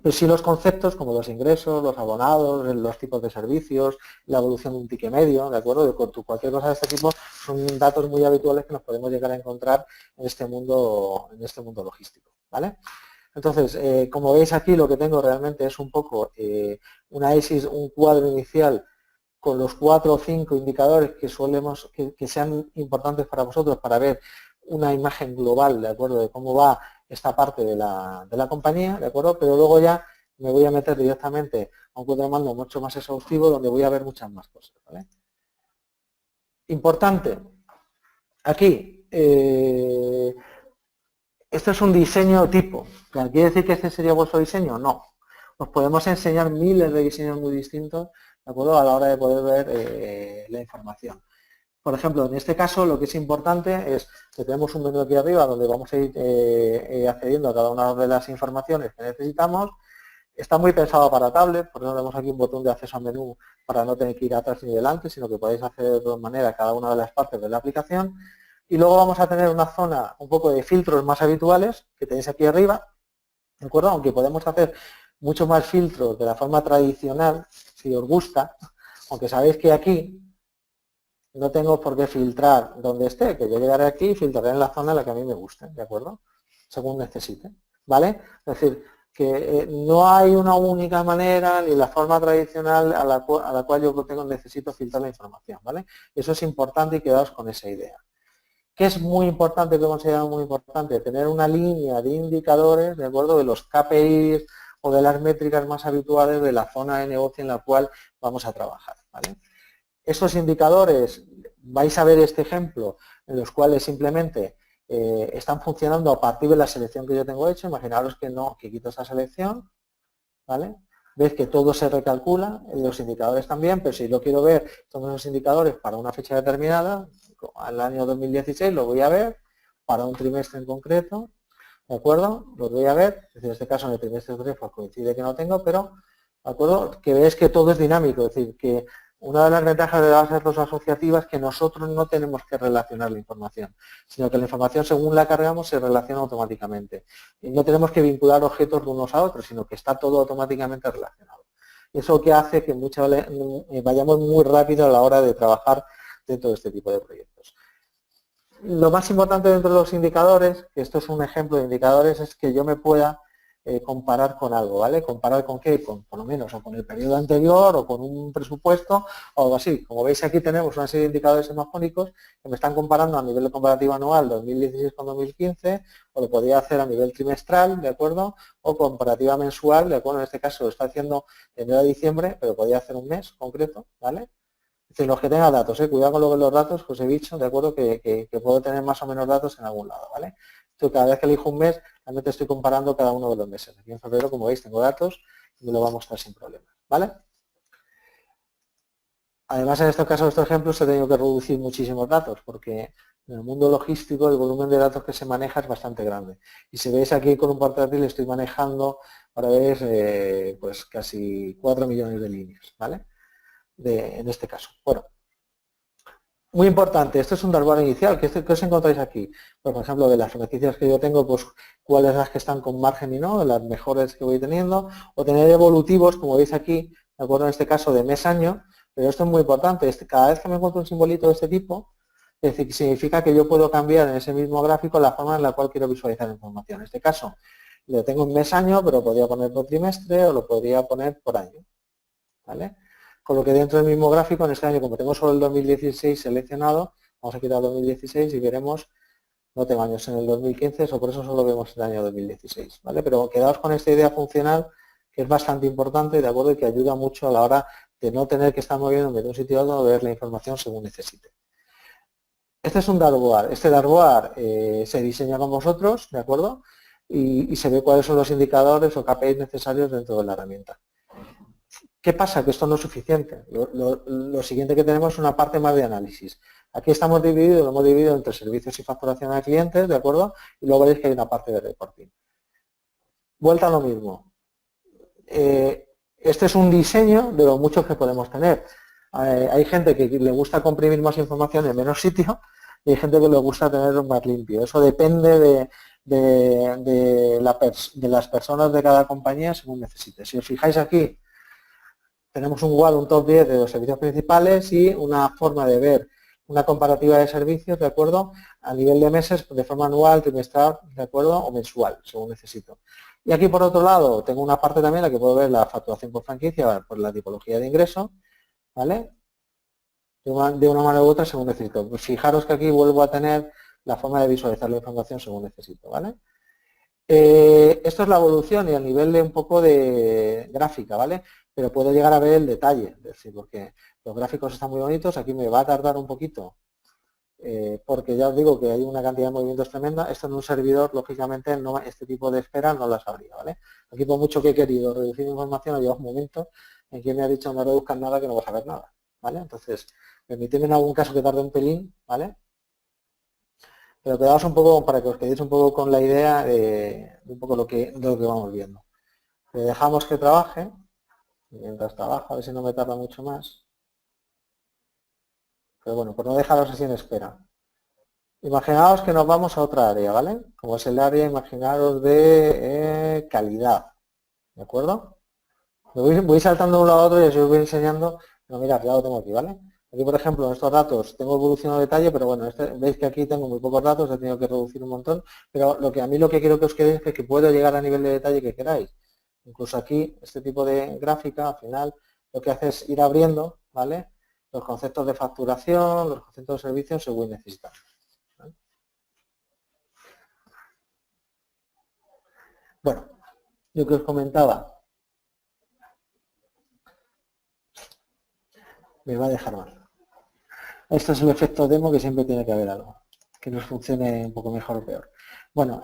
pues sí, los conceptos como los ingresos, los abonados, los tipos de servicios, la evolución de un ticket medio, ¿de acuerdo? Cualquier cosa de este tipo son datos muy habituales que nos podemos llegar a encontrar en este mundo logístico, ¿vale? Entonces, como veis aquí, lo que tengo realmente es un poco un análisis, un cuadro inicial con los 4 o 5 indicadores que sean importantes para vosotros para ver una imagen global, ¿de acuerdo?, de cómo va esta parte de la compañía, ¿de acuerdo?, pero luego ya me voy a meter directamente a un cuadro de mando mucho más exhaustivo donde voy a ver muchas más cosas, ¿vale? Importante, aquí, esto es un diseño tipo. ¿Quiere decir que este sería vuestro diseño? No. Os podemos enseñar miles de diseños muy distintos, ¿de acuerdo?, a la hora de poder ver la información. Por ejemplo, en este caso lo que es importante es que tenemos un menú aquí arriba donde vamos a ir accediendo a cada una de las informaciones que necesitamos. Está muy pensado para tablet, porque no tenemos aquí un botón de acceso al menú para no tener que ir atrás ni delante, sino que podéis hacer de todas maneras cada una de las partes de la aplicación. Y luego vamos a tener una zona un poco de filtros más habituales que tenéis aquí arriba, ¿de acuerdo? Aunque podemos hacer mucho más filtros de la forma tradicional, si os gusta, aunque sabéis que aquí no tengo por qué filtrar donde esté, que yo llegaré aquí y filtraré en la zona en la que a mí me guste, ¿de acuerdo? Según necesite, ¿vale? Es decir, que no hay una única manera ni la forma tradicional a la cual yo necesito filtrar la información, ¿vale? Eso es importante y quedaos con esa idea. ¿Qué es muy importante, que considero muy importante? Tener una línea de indicadores, ¿de acuerdo?, de los KPIs o de las métricas más habituales de la zona de negocio en la cual vamos a trabajar, ¿vale? Esos indicadores, vais a ver este ejemplo, en los cuales simplemente están funcionando a partir de la selección que yo tengo hecho. Imaginaros que no, que quito esta selección, ¿vale? Veis que todo se recalcula, los indicadores también, pero si yo quiero ver todos los indicadores para una fecha determinada, al año 2016 lo voy a ver, para un trimestre en concreto, ¿de acuerdo? Los voy a ver, en este caso en el trimestre 3 pues coincide que no tengo, pero, ¿de acuerdo?, que veis que todo es dinámico, es decir, que una de las ventajas de las bases asociativas es que nosotros no tenemos que relacionar la información, sino que la información, según la cargamos, se relaciona automáticamente. Y no tenemos que vincular objetos de unos a otros, sino que está todo automáticamente relacionado. Eso que hace que vayamos muy rápido a la hora de trabajar dentro de este tipo de proyectos. Lo más importante dentro de los indicadores, que esto es un ejemplo de indicadores, es que yo me pueda comparar con algo, ¿vale? ¿Comparar con qué? Con, por lo menos, o con el periodo anterior, o con un presupuesto, o algo así. Como veis, aquí tenemos una serie de indicadores semafónicos que me están comparando a nivel de comparativo anual 2016 con 2015, o lo podría hacer a nivel trimestral, ¿de acuerdo?, o comparativa mensual, ¿de acuerdo? En este caso lo está haciendo de enero a diciembre, pero podría hacer un mes concreto, ¿vale? Es decir, los que tengan datos, cuidado con lo de los datos, que os he dicho, ¿de acuerdo?, que puedo tener más o menos datos en algún lado, ¿vale? Entonces, cada vez que elijo un mes, realmente estoy comparando cada uno de los meses. Aquí en febrero, como veis, tengo datos y me lo va a mostrar sin problemas, ¿vale? Además, en este caso, estos ejemplos, he tenido que reducir muchísimos datos, porque en el mundo logístico el volumen de datos que se maneja es bastante grande. Y si veis aquí con un portátil, estoy manejando, ahora veis, pues casi 4 millones de líneas, ¿vale? En este caso. Bueno, muy importante, esto es un dashboard inicial. ¿Qué os encontráis aquí? Pues, por ejemplo, de las beneficios que yo tengo, pues cuáles las que están con margen y no, las mejores que voy teniendo, o tener evolutivos, como veis aquí, de acuerdo, en este caso de mes-año, pero esto es muy importante. Cada vez que me encuentro un simbolito de este tipo, es decir, que significa que yo puedo cambiar en ese mismo gráfico la forma en la cual quiero visualizar la información. En este caso, lo tengo en mes-año, pero lo podría poner por trimestre o lo podría poner por año, ¿vale? Con lo que dentro del mismo gráfico, en este año, como tengo solo el 2016 seleccionado, vamos a quitar 2016 y veremos, no tengo años en el 2015, o por eso solo vemos el año 2016, ¿vale? Pero quedaos con esta idea funcional, que es bastante importante, ¿de acuerdo?, y que ayuda mucho a la hora de no tener que estar moviéndome de un sitio a otro, ver la información según necesite. Este es un dashboard. Este dashboard se diseña con vosotros, ¿de acuerdo?, y se ve cuáles son los indicadores o KPIs necesarios dentro de la herramienta. ¿Qué pasa? Que esto no es suficiente. Lo siguiente que tenemos es una parte más de análisis. Aquí lo hemos dividido entre servicios y facturación a clientes, ¿de acuerdo? Y luego veréis que hay una parte de reporting. Vuelta a lo mismo. Este es un diseño de los muchos que podemos tener. Hay gente que le gusta comprimir más información en menos sitio y hay gente que le gusta tenerlo más limpio. Eso depende de las personas de cada compañía según necesite. Si os fijáis aquí, tenemos un top 10 de los servicios principales y una forma de ver una comparativa de servicios, ¿de acuerdo?, a nivel de meses, de forma anual, trimestral, ¿de acuerdo?, o mensual, según necesito. Y aquí, por otro lado, tengo una parte también en la que puedo ver la facturación por franquicia, por la tipología de ingreso, ¿vale?, de una manera u otra, según necesito. Pues fijaros que aquí vuelvo a tener la forma de visualizar la información según necesito, ¿vale? Esto es la evolución y a nivel de un poco de gráfica, ¿vale? Pero puedo llegar a ver el detalle, es decir, porque los gráficos están muy bonitos, aquí me va a tardar un poquito, porque ya os digo que hay una cantidad de movimientos tremenda. Esto en un servidor, lógicamente, no, este tipo de espera no las habría, ¿vale? Aquí por mucho que he querido reducir información, ha llegado un momento en que me ha dicho no reduzcan nada, que no vas a ver nada, ¿vale? Entonces, permitidme en algún caso que tarde un pelín, ¿vale? Pero quedaos un poco, para que os quedéis un poco con la idea de un poco de lo que vamos viendo. Le dejamos que trabaje, mientras trabaja, a ver si no me tarda mucho más. Pero bueno, por no dejaros así en espera. Imaginaos que nos vamos a otra área, ¿vale? Como es el área, imaginaros de calidad, ¿de acuerdo? Voy saltando de un lado a otro y os voy enseñando, pero mirad, ya lo tengo aquí, ¿vale? Aquí, por ejemplo, en estos datos tengo evolución de detalle, pero bueno, veis que aquí tengo muy pocos datos, he tenido que reducir un montón, pero a mí lo que quiero que os quedéis es que puedo llegar a nivel de detalle que queráis. Incluso aquí, este tipo de gráfica, al final, lo que hace es ir abriendo, ¿vale? Los conceptos de facturación, los conceptos de servicios según necesitan. ¿Vale? Bueno, yo que os comentaba, me va a dejar mal. Esto es el efecto demo, que siempre tiene que haber algo que nos funcione un poco mejor o peor. Bueno,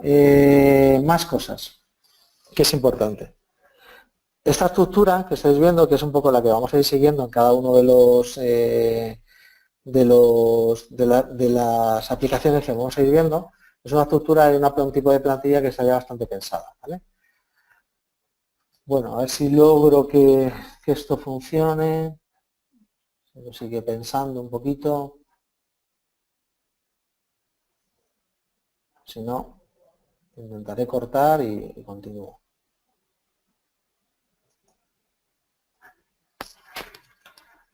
más cosas, que es importante. Esta estructura que estáis viendo, que es un poco la que vamos a ir siguiendo en cada uno de las aplicaciones que vamos a ir viendo, es una estructura de un tipo de plantilla que está ya bastante pensada, ¿vale? Bueno, a ver si logro que esto funcione. Lo sigue pensando un poquito. Si no, intentaré cortar y continúo.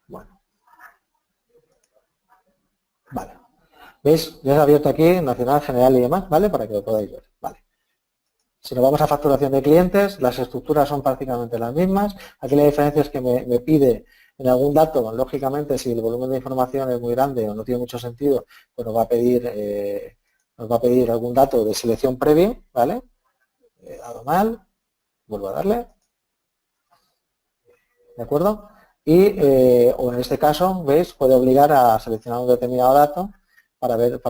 Bueno. Vale. ¿Veis? Ya he abierto aquí Nacional, General y demás, ¿vale? Para que lo podáis ver. Vale. Si nos vamos a facturación de clientes, las estructuras son prácticamente las mismas. Aquí la diferencia es que me pide en algún dato, lógicamente, si el volumen de información es muy grande o no tiene mucho sentido, pues nos va a pedir algún dato de selección previo, ¿vale? He dado mal, vuelvo a darle, ¿de acuerdo? Y, o en este caso, ¿veis? Puede obligar a seleccionar un determinado dato para ver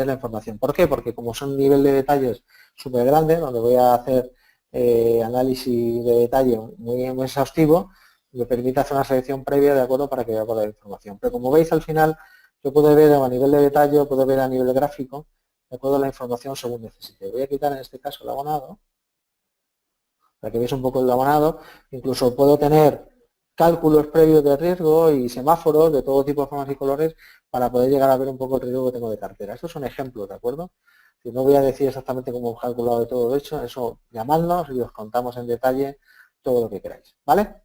la información. ¿Por qué? Porque como son un nivel de detalles súper grande, donde voy a hacer análisis de detalle muy exhaustivo, me permite hacer una selección previa, ¿de acuerdo?, para que vea la información. Pero como veis, al final, yo puedo ver a nivel de detalle, puedo ver a nivel gráfico, ¿de acuerdo?, la información según necesite. Voy a quitar en este caso el abonado, para que veáis un poco el abonado. Incluso puedo tener cálculos previos de riesgo y semáforos de todo tipo de formas y colores para poder llegar a ver un poco el riesgo que tengo de cartera. Estos son ejemplos, ¿de acuerdo? Si no voy a decir exactamente cómo he calculado de todo hecho, eso llamadnos y os contamos en detalle todo lo que queráis, ¿vale?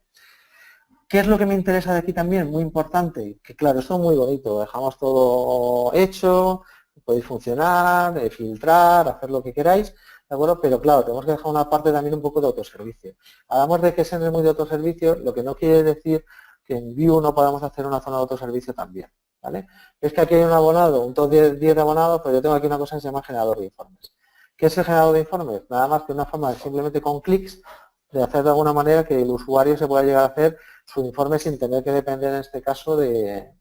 ¿Qué es lo que me interesa de aquí también? Muy importante, que claro, esto es muy bonito, dejamos todo hecho, podéis funcionar, filtrar, hacer lo que queráis, ¿de acuerdo? Pero claro, tenemos que dejar una parte también un poco de autoservicio. Hablamos de que es muy de autoservicio, lo que no quiere decir que en Vue no podamos hacer una zona de autoservicio también, ¿vale? Es que aquí hay un abonado, un top 10 de abonados, pero yo tengo aquí una cosa que se llama generador de informes. ¿Qué es el generador de informes? Nada más que una forma de simplemente con clics de hacer de alguna manera que el usuario se pueda llegar a hacer su informe sin tener que depender en este caso del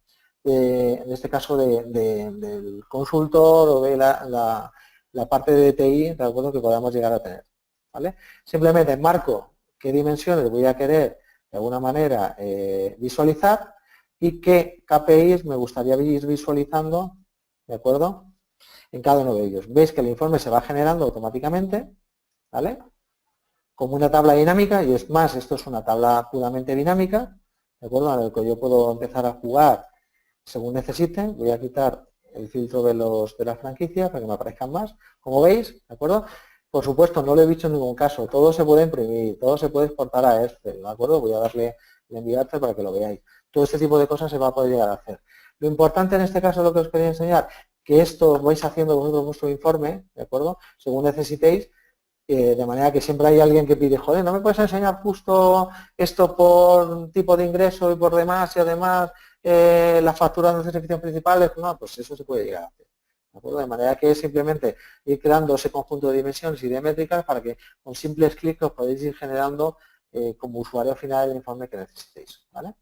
consultor o de la parte de TI, de acuerdo, que podamos llegar a tener, ¿vale? Simplemente marco qué dimensiones voy a querer de alguna manera visualizar y qué KPIs me gustaría ir visualizando, ¿de acuerdo?, en cada uno de ellos. Veis que el informe se va generando automáticamente, ¿vale?, como una tabla dinámica, y es más, esto es una tabla puramente dinámica, ¿de acuerdo?, en el que yo puedo empezar a jugar según necesite. Voy a quitar el filtro de las franquicias para que me aparezcan más, como veis, ¿de acuerdo? Por supuesto, no lo he dicho en ningún caso, todo se puede imprimir, todo se puede exportar a Excel, ¿de acuerdo? Voy a darle el enviarte para que lo veáis. Todo este tipo de cosas se va a poder llegar a hacer. Lo importante en este caso, lo que os quería enseñar, que esto vais haciendo vosotros vuestro informe, ¿de acuerdo?, según necesitéis, de manera que siempre hay alguien que pide, joder, ¿no me puedes enseñar justo esto por tipo de ingreso y por demás y además las facturas de servicios principales? No, pues eso se puede llegar a hacer. ¿de acuerdo? De manera que es simplemente ir creando ese conjunto de dimensiones y de métricas para que con simples clics os podéis ir generando como usuario final el informe que necesitéis, ¿vale?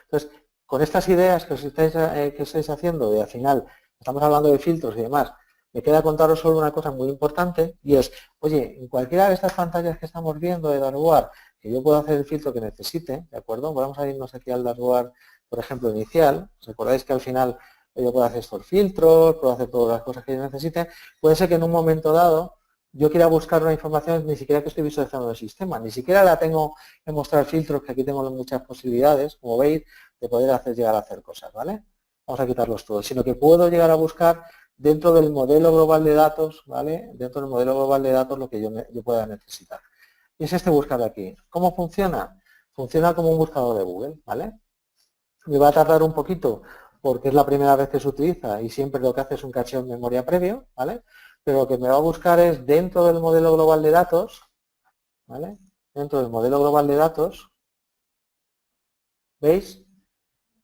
Entonces, con estas ideas que estáis haciendo, de al final, estamos hablando de filtros y demás, me queda contaros solo una cosa muy importante y es, oye, en cualquiera de estas pantallas que estamos viendo de dashboard, que yo puedo hacer el filtro que necesite, ¿de acuerdo? Vamos a irnos aquí al dashboard, por ejemplo, inicial. ¿Os acordáis que al final yo puedo hacer estos filtros, puedo hacer todas las cosas que yo necesite? Puede ser que en un momento dado yo quiera buscar una información ni siquiera que estoy visualizando en el sistema, ni siquiera la tengo en mostrar filtros, que aquí tengo muchas posibilidades, como veis, de poder llegar a hacer cosas, ¿vale? Vamos a quitarlos todos, sino que puedo llegar a buscar dentro del modelo global de datos, ¿vale? Dentro del modelo global de datos lo que yo pueda necesitar. Y es este buscar de aquí. ¿Cómo funciona? Funciona como un buscador de Google, ¿vale? Me va a tardar un poquito porque es la primera vez que se utiliza y siempre lo que hace es un cacheo en memoria previo, ¿vale? Pero lo que me va a buscar es dentro del modelo global de datos, ¿vale? Dentro del modelo global de datos, ¿veis?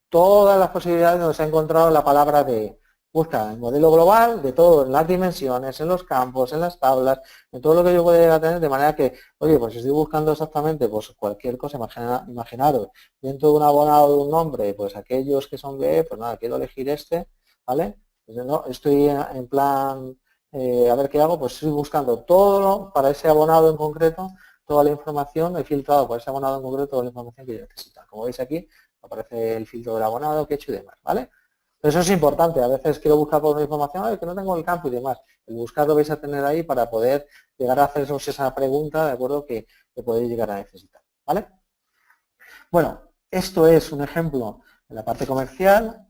Todas las posibilidades donde se ha encontrado la palabra de busca el modelo global de todo, en las dimensiones, en los campos, en las tablas, en todo lo que yo pueda llegar a tener, de manera que, oye, pues si estoy buscando exactamente pues cualquier cosa, imaginaros, dentro de un abonado de un nombre, pues aquellos que son de, pues nada, quiero elegir este, ¿vale? Pues no, estoy en plan, a ver qué hago, pues estoy buscando todo para ese abonado en concreto, toda la información, he filtrado para ese abonado en concreto toda la información que yo necesito. Como veis aquí, aparece el filtro del abonado que he hecho y demás, ¿vale? Eso es importante, a veces quiero buscar por una información, que no tengo el campo y demás. El buscar lo vais a tener ahí para poder llegar a haceros esa pregunta, ¿de acuerdo? Que podéis llegar a necesitar, ¿vale? Bueno, esto es un ejemplo en la parte comercial,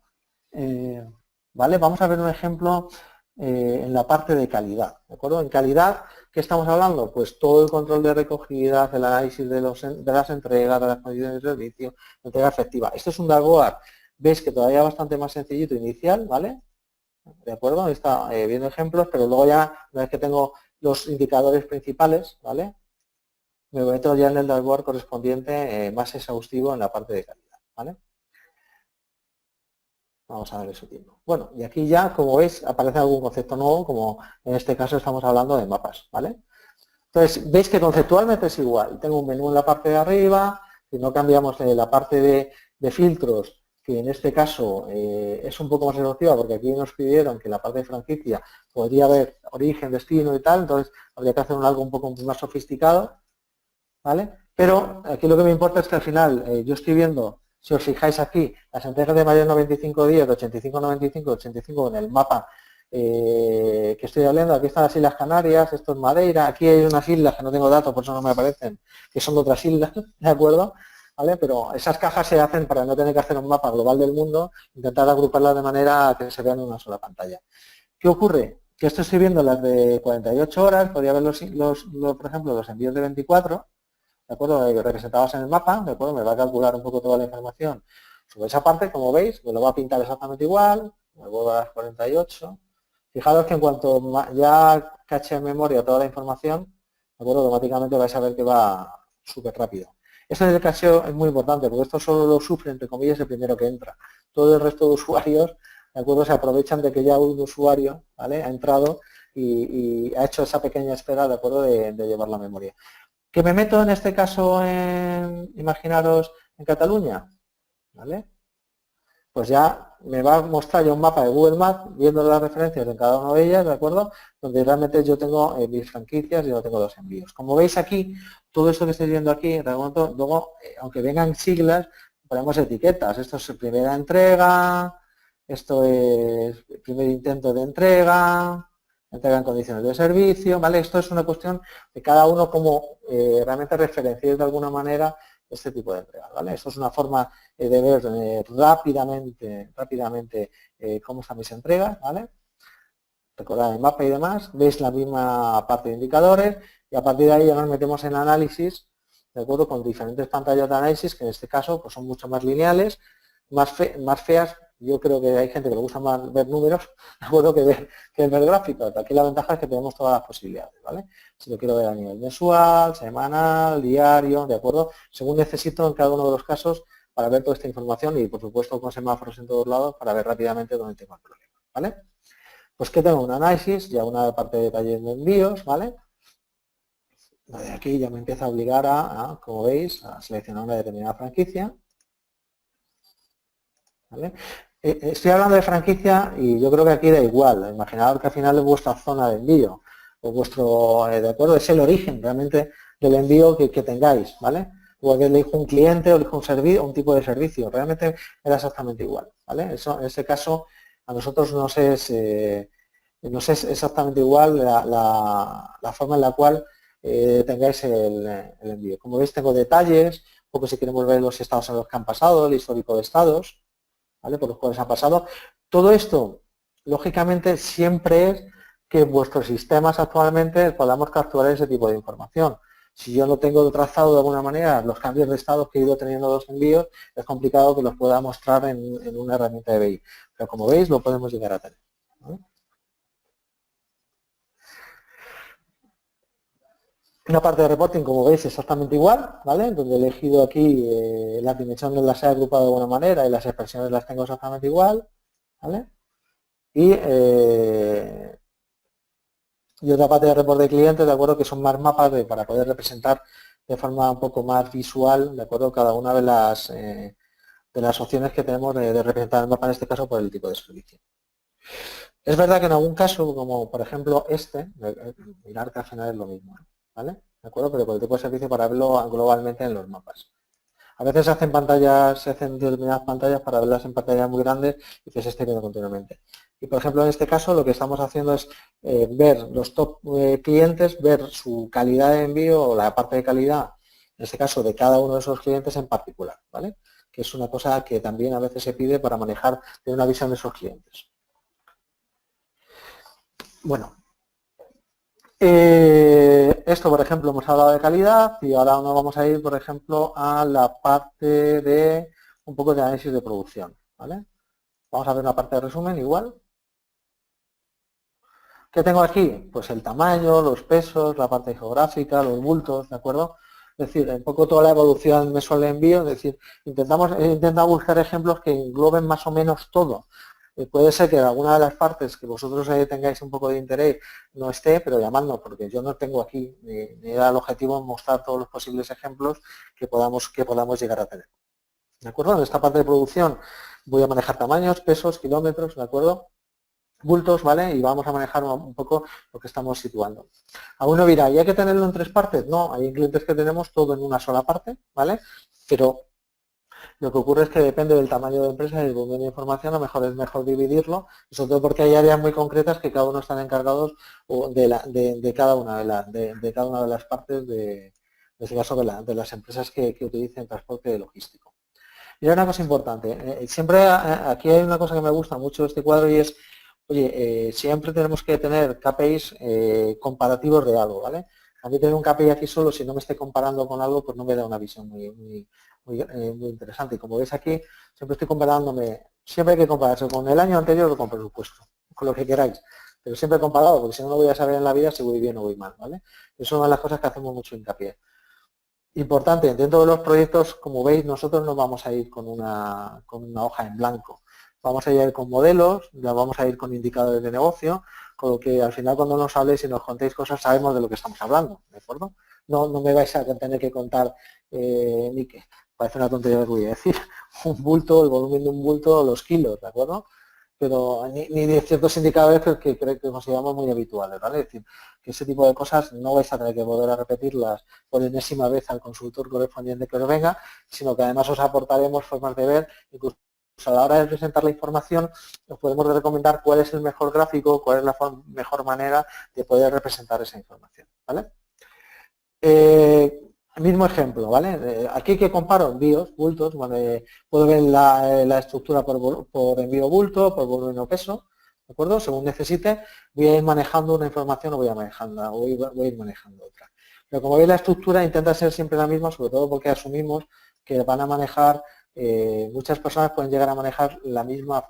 ¿vale? Vamos a ver un ejemplo en la parte de calidad, ¿de acuerdo? En calidad, ¿qué estamos hablando? Pues todo el control de recogida, el análisis de las entregas, de las condiciones de servicio, entrega efectiva. Esto es un dashboard. Veis que todavía bastante más sencillito inicial, ¿vale? ¿De acuerdo? Está viendo ejemplos, pero luego ya, una vez que tengo los indicadores principales, ¿vale? Me meto ya en el dashboard correspondiente más exhaustivo en la parte de calidad, ¿vale? Vamos a ver su tiempo. Bueno, y aquí ya, como veis, aparece algún concepto nuevo, como en este caso estamos hablando de mapas, ¿vale? Entonces, veis que conceptualmente es igual. Tengo un menú en la parte de arriba, si no cambiamos la parte de filtros, que en este caso es un poco más exhaustiva porque aquí nos pidieron que en la parte de franquicia podría haber origen, destino y tal, entonces habría que hacer algo un poco más sofisticado, ¿vale? Pero aquí lo que me importa es que al final yo estoy viendo, si os fijáis aquí, las entregas de mayor 95 días, de 85 a 95, 85 en el mapa que estoy hablando, aquí están las Islas Canarias, esto es Madeira, aquí hay unas islas que no tengo datos, por eso no me aparecen, que son de otras islas, ¿de acuerdo? ¿Vale? Pero esas cajas se hacen para no tener que hacer un mapa global del mundo, intentar agruparlas de manera que se vean en una sola pantalla. ¿Qué ocurre? Que esto estoy viendo las de 48 horas, podría ver por ejemplo, los envíos de 24, ¿de acuerdo? Representados en el mapa, ¿de acuerdo? Me va a calcular un poco toda la información sobre esa parte, como veis, me lo va a pintar exactamente igual, me vuelvo a las 48. Fijaros que en cuanto ya cache en memoria toda la información, ¿de acuerdo? Automáticamente vais a ver que va súper rápido. Esto del cacheo es muy importante, porque esto solo lo sufre, entre comillas, el primero que entra. Todo el resto de usuarios, ¿de acuerdo? Se aprovechan de que ya un usuario, ¿vale? Ha entrado y ha hecho esa pequeña espera, ¿de acuerdo? De llevar la memoria. ¿Que me meto en este caso imaginaros, en Cataluña? ¿Vale? Pues ya me va a mostrar ya un mapa de Google Maps, viendo las referencias de cada una de ellas, ¿de acuerdo? Donde realmente yo tengo mis franquicias y yo tengo los envíos. Como veis aquí, todo esto que estoy viendo aquí, luego, aunque vengan siglas, ponemos etiquetas. Esto es primera entrega, esto es primer intento de entrega en condiciones de servicio, ¿vale? Esto es una cuestión de cada uno como realmente referenciar de alguna manera este tipo de entregas, ¿vale? Esto es una forma de ver rápidamente cómo están mis entregas, ¿vale? Recordad el mapa y demás, veis la misma parte de indicadores y a partir de ahí ya nos metemos en análisis, ¿de acuerdo? Con diferentes pantallas de análisis que en este caso pues, son mucho más lineales, más feas. Yo creo que hay gente que le gusta más ver números, ¿de acuerdo? Que ver gráficos. Aquí la ventaja es que tenemos todas las posibilidades, ¿vale? Si lo quiero ver a nivel mensual, semanal, diario, ¿de acuerdo? Según necesito en cada uno de los casos para ver toda esta información y, por supuesto, con semáforos en todos lados para ver rápidamente dónde tengo el problema, ¿vale? Pues que tengo un análisis, ya una parte de detalles de envíos, ¿vale? De aquí ya me empieza a obligar como veis, a seleccionar una determinada franquicia. ¿Vale? Estoy hablando de franquicia y yo creo que aquí da igual. Imaginaos que al final es vuestra zona de envío, o vuestro, de acuerdo, es el origen realmente del envío que tengáis, ¿vale? Igual que elijo un cliente o elijo un servicio, un tipo de servicio, realmente era exactamente igual, ¿vale? Eso, en ese caso, a nosotros nos es exactamente igual la forma en la cual tengáis el envío. Como veis, tengo detalles, un poco si queremos ver los estados en los que han pasado, el histórico de estados, ¿vale? Por los cuales han pasado. Todo esto, lógicamente, siempre es que vuestros sistemas actualmente podamos capturar ese tipo de información. Si yo no tengo trazado de alguna manera los cambios de estados que he ido teniendo los envíos, es complicado que los pueda mostrar en una herramienta de BI. Pero como veis, lo podemos llegar a tener, ¿vale? Una parte de reporting, como veis, exactamente igual, ¿vale? Donde he elegido aquí las dimensiones las he agrupado de alguna manera y las expresiones las tengo exactamente igual, ¿vale? Y otra parte de report de clientes, de acuerdo, que son más mapas para poder representar de forma un poco más visual, de acuerdo, cada una de las opciones que tenemos de representar el mapa, en este caso por el tipo de servicio. Es verdad que en algún caso, como por ejemplo mirar que al final es lo mismo, ¿vale? ¿De acuerdo? Pero por el tipo de servicio para verlo globalmente en los mapas. A veces se hacen determinadas pantallas para verlas en pantallas muy grandes y que se esté viendo continuamente. Y por ejemplo, en este caso lo que estamos haciendo es ver los top clientes, ver su calidad de envío o la parte de calidad, en este caso de cada uno de esos clientes en particular, ¿vale? Que es una cosa que también a veces se pide para manejar de una visión de esos clientes. Bueno, esto, por ejemplo, hemos hablado de calidad y ahora nos vamos a ir, por ejemplo, a la parte de un poco de análisis de producción, ¿vale? Vamos a ver una parte de resumen igual. ¿Qué tengo aquí? Pues el tamaño, los pesos, la parte geográfica, los bultos, ¿de acuerdo? Es decir, un poco toda la evolución mensual de envío, es decir, intentado buscar ejemplos que engloben más o menos todo. Puede ser que en alguna de las partes que vosotros tengáis un poco de interés no esté, pero llamadnos, porque yo no tengo aquí, ni era el objetivo mostrar todos los posibles ejemplos que podamos llegar a tener. ¿De acuerdo? En esta parte de producción voy a manejar tamaños, pesos, kilómetros, ¿de acuerdo? Bultos, ¿vale? Y vamos a manejar un poco lo que estamos situando. Alguno dirá, ¿y hay que tenerlo en tres partes? No, hay clientes que tenemos todo en una sola parte, ¿vale? Pero lo que ocurre es que depende del tamaño de empresa y del volumen de información, a lo mejor es mejor dividirlo, sobre todo porque hay áreas muy concretas que cada uno están encargados de cada una de las partes en este caso de las empresas que utilicen transporte logístico. Y una cosa importante, siempre aquí hay una cosa que me gusta mucho de este cuadro y es, oye, siempre tenemos que tener KPIs comparativos de algo, ¿vale? A mí tener un KPI aquí solo, si no me estoy comparando con algo, pues no me da una visión muy interesante. Y como veis aquí, siempre estoy comparándome, siempre hay que compararse con el año anterior o con presupuesto, con lo que queráis. Pero siempre comparado, porque si no, no voy a saber en la vida si voy bien o voy mal, ¿vale? Eso es una de las cosas que hacemos mucho hincapié. Importante, dentro de los proyectos, como veis, nosotros no vamos a ir con una hoja en blanco. Vamos a ir con modelos, ya vamos a ir con indicadores de negocio, con lo que al final cuando nos habléis y nos contéis cosas sabemos de lo que estamos hablando, ¿de acuerdo? No me vais a tener que contar, ni que parece una tontería lo que voy a decir, un bulto, el volumen de un bulto, los kilos, ¿de acuerdo? Pero ni de ciertos indicadores que consideramos muy habituales, ¿vale? Es decir, que ese tipo de cosas no vais a tener que volver a repetirlas por enésima vez al consultor correspondiente que os venga, sino que además os aportaremos formas de ver, incluso a la hora de presentar la información, os podemos recomendar cuál es el mejor gráfico, cuál es la mejor manera de poder representar esa información, ¿vale? Mismo ejemplo, ¿vale? Aquí que comparo envíos, bultos, bueno, puedo ver la estructura por envío bulto, por volumen o peso, ¿de acuerdo? Según necesite, voy a ir manejando una información o voy a ir manejando otra. Pero como veis, la estructura intenta ser siempre la misma, sobre todo porque asumimos que van a manejar, muchas personas pueden llegar a manejar la misma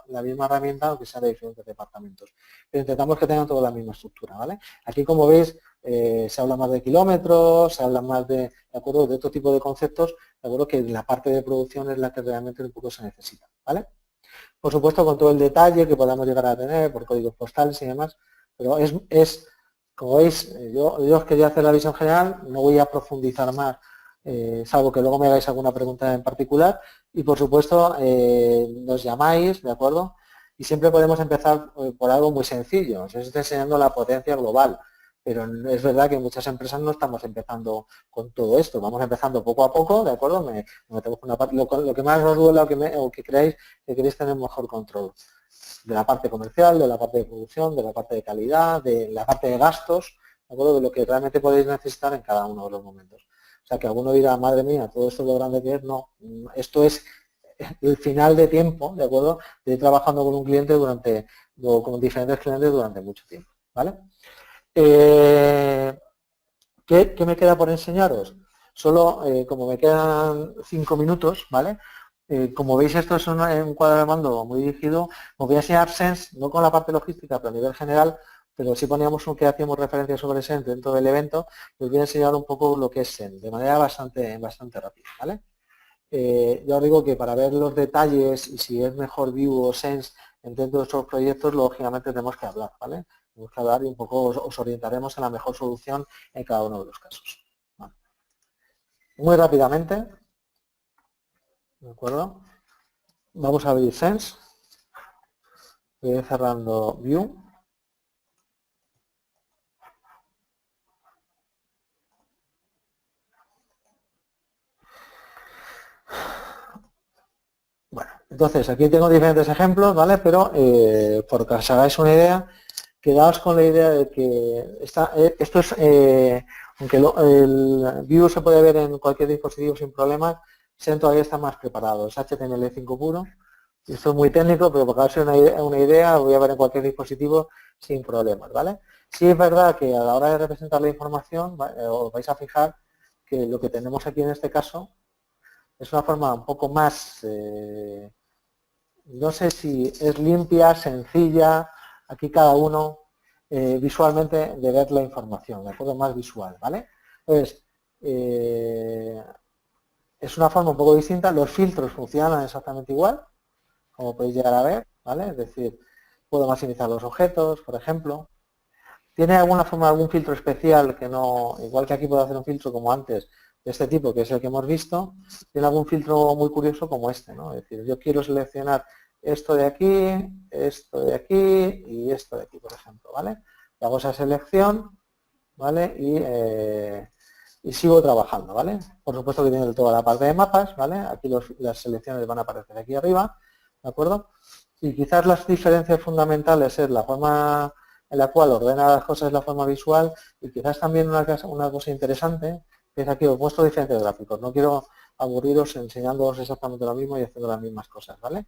herramienta, aunque sea de diferentes departamentos. Pero intentamos que tengan toda la misma estructura, ¿vale? Aquí, como veis, se habla más de kilómetros, se habla más de acuerdo, de otro tipo de conceptos, de acuerdo, que la parte de producción es la que realmente un poco se necesita, ¿vale? Por supuesto, con todo el detalle que podamos llegar a tener por códigos postales y demás, pero como veis, yo os quería hacer la visión general, no voy a profundizar más, salvo que luego me hagáis alguna pregunta en particular, y por supuesto nos llamáis, ¿de acuerdo? Y siempre podemos empezar por algo muy sencillo, os estoy enseñando la potencia global, pero es verdad que en muchas empresas no estamos empezando con todo esto, vamos empezando poco a poco, ¿de acuerdo? Me metemos con una parte, lo que más os duela o que creáis que queréis tener mejor control de la parte comercial, de la parte de producción, de la parte de calidad, de la parte de gastos, ¿de acuerdo? De lo que realmente podéis necesitar en cada uno de los momentos. O sea, que alguno dirá, madre mía, todo esto es lo grande que es, no, esto es el final de tiempo, ¿de acuerdo? De ir trabajando con un cliente o con diferentes clientes durante mucho tiempo, ¿vale? ¿Qué me queda por enseñaros? Solo, como me quedan 5 minutos, ¿vale? Como veis, esto es un cuadro de mando muy dirigido. Os voy a enseñar Sense, no con la parte logística, pero a nivel general, pero si poníamos que hacíamos referencia sobre Sense dentro del evento, os voy a enseñar un poco lo que es Sense, de manera bastante rápida, ¿vale? Ya os digo que para ver los detalles y si es mejor View o Sense dentro de estos proyectos, lógicamente tenemos que hablar, ¿vale? Tenemos que hablar y un poco os orientaremos en la mejor solución en cada uno de los casos. ¿Vale? Muy rápidamente, ¿de acuerdo? Vamos a abrir Sense. Voy a ir cerrando View. Bueno, entonces aquí tengo diferentes ejemplos, ¿vale? Pero por que os hagáis una idea, quedaos con la idea de que esto es, aunque el View se puede ver en cualquier dispositivo sin problemas, Sense todavía está más preparado, es HTML5 puro. Y esto es muy técnico, pero para que os hagáis una idea, lo voy a ver en cualquier dispositivo sin problemas, ¿vale? Sí es verdad que a la hora de representar la información, os vais a fijar que lo que tenemos aquí en este caso es una forma un poco más, no sé si es limpia, sencilla, aquí cada uno visualmente de ver la información, de acuerdo, más visual, ¿vale? Entonces, es una forma un poco distinta, los filtros funcionan exactamente igual, como podéis llegar a ver, ¿vale? Es decir, puedo maximizar los objetos, por ejemplo. ¿Tiene alguna forma, algún filtro especial que no, igual que aquí puedo hacer un filtro como antes, de este tipo, que es el que hemos visto, tiene algún filtro muy curioso como este, ¿no? Es decir, yo quiero seleccionar esto de aquí y esto de aquí, por ejemplo, ¿vale? Hago esa selección, ¿vale? Y sigo trabajando, ¿vale? Por supuesto que tiene toda la parte de mapas, ¿vale? Aquí las selecciones van a aparecer aquí arriba, ¿de acuerdo? Y quizás las diferencias fundamentales es la forma en la cual ordena las cosas de la forma visual y quizás también una cosa interesante, que es aquí os muestro diferentes gráficos. No quiero aburriros enseñándoos exactamente lo mismo y haciendo las mismas cosas, ¿vale?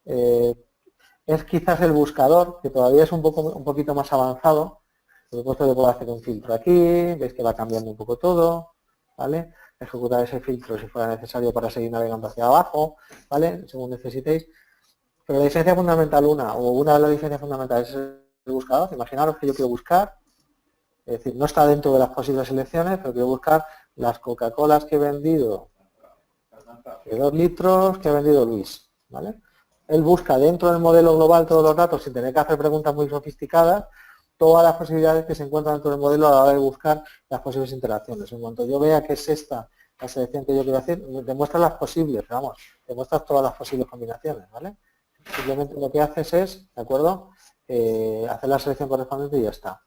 Es quizás el buscador, que todavía es un poquito más avanzado. Por supuesto que puedo hacer un filtro aquí, veis que va cambiando un poco todo, ¿vale? Ejecutar ese filtro si fuera necesario para seguir navegando hacia abajo, ¿vale? Según necesitéis. Pero la diferencia fundamental, una de las diferencias fundamentales es el buscador. Imaginaros que yo quiero buscar, es decir, no está dentro de las posibles selecciones, pero quiero buscar las Coca-Colas que he vendido de 2 litros que ha vendido Luis, ¿vale? Él busca dentro del modelo global todos los datos sin tener que hacer preguntas muy sofisticadas, todas las posibilidades que se encuentran dentro del modelo a la hora de buscar las posibles interacciones. En cuanto yo vea que es esta la selección que yo quiero hacer, demuestra las posibles, vamos, demuestra todas las posibles combinaciones, ¿vale? Simplemente lo que haces es, ¿de acuerdo? Hacer la selección correspondiente y ya está.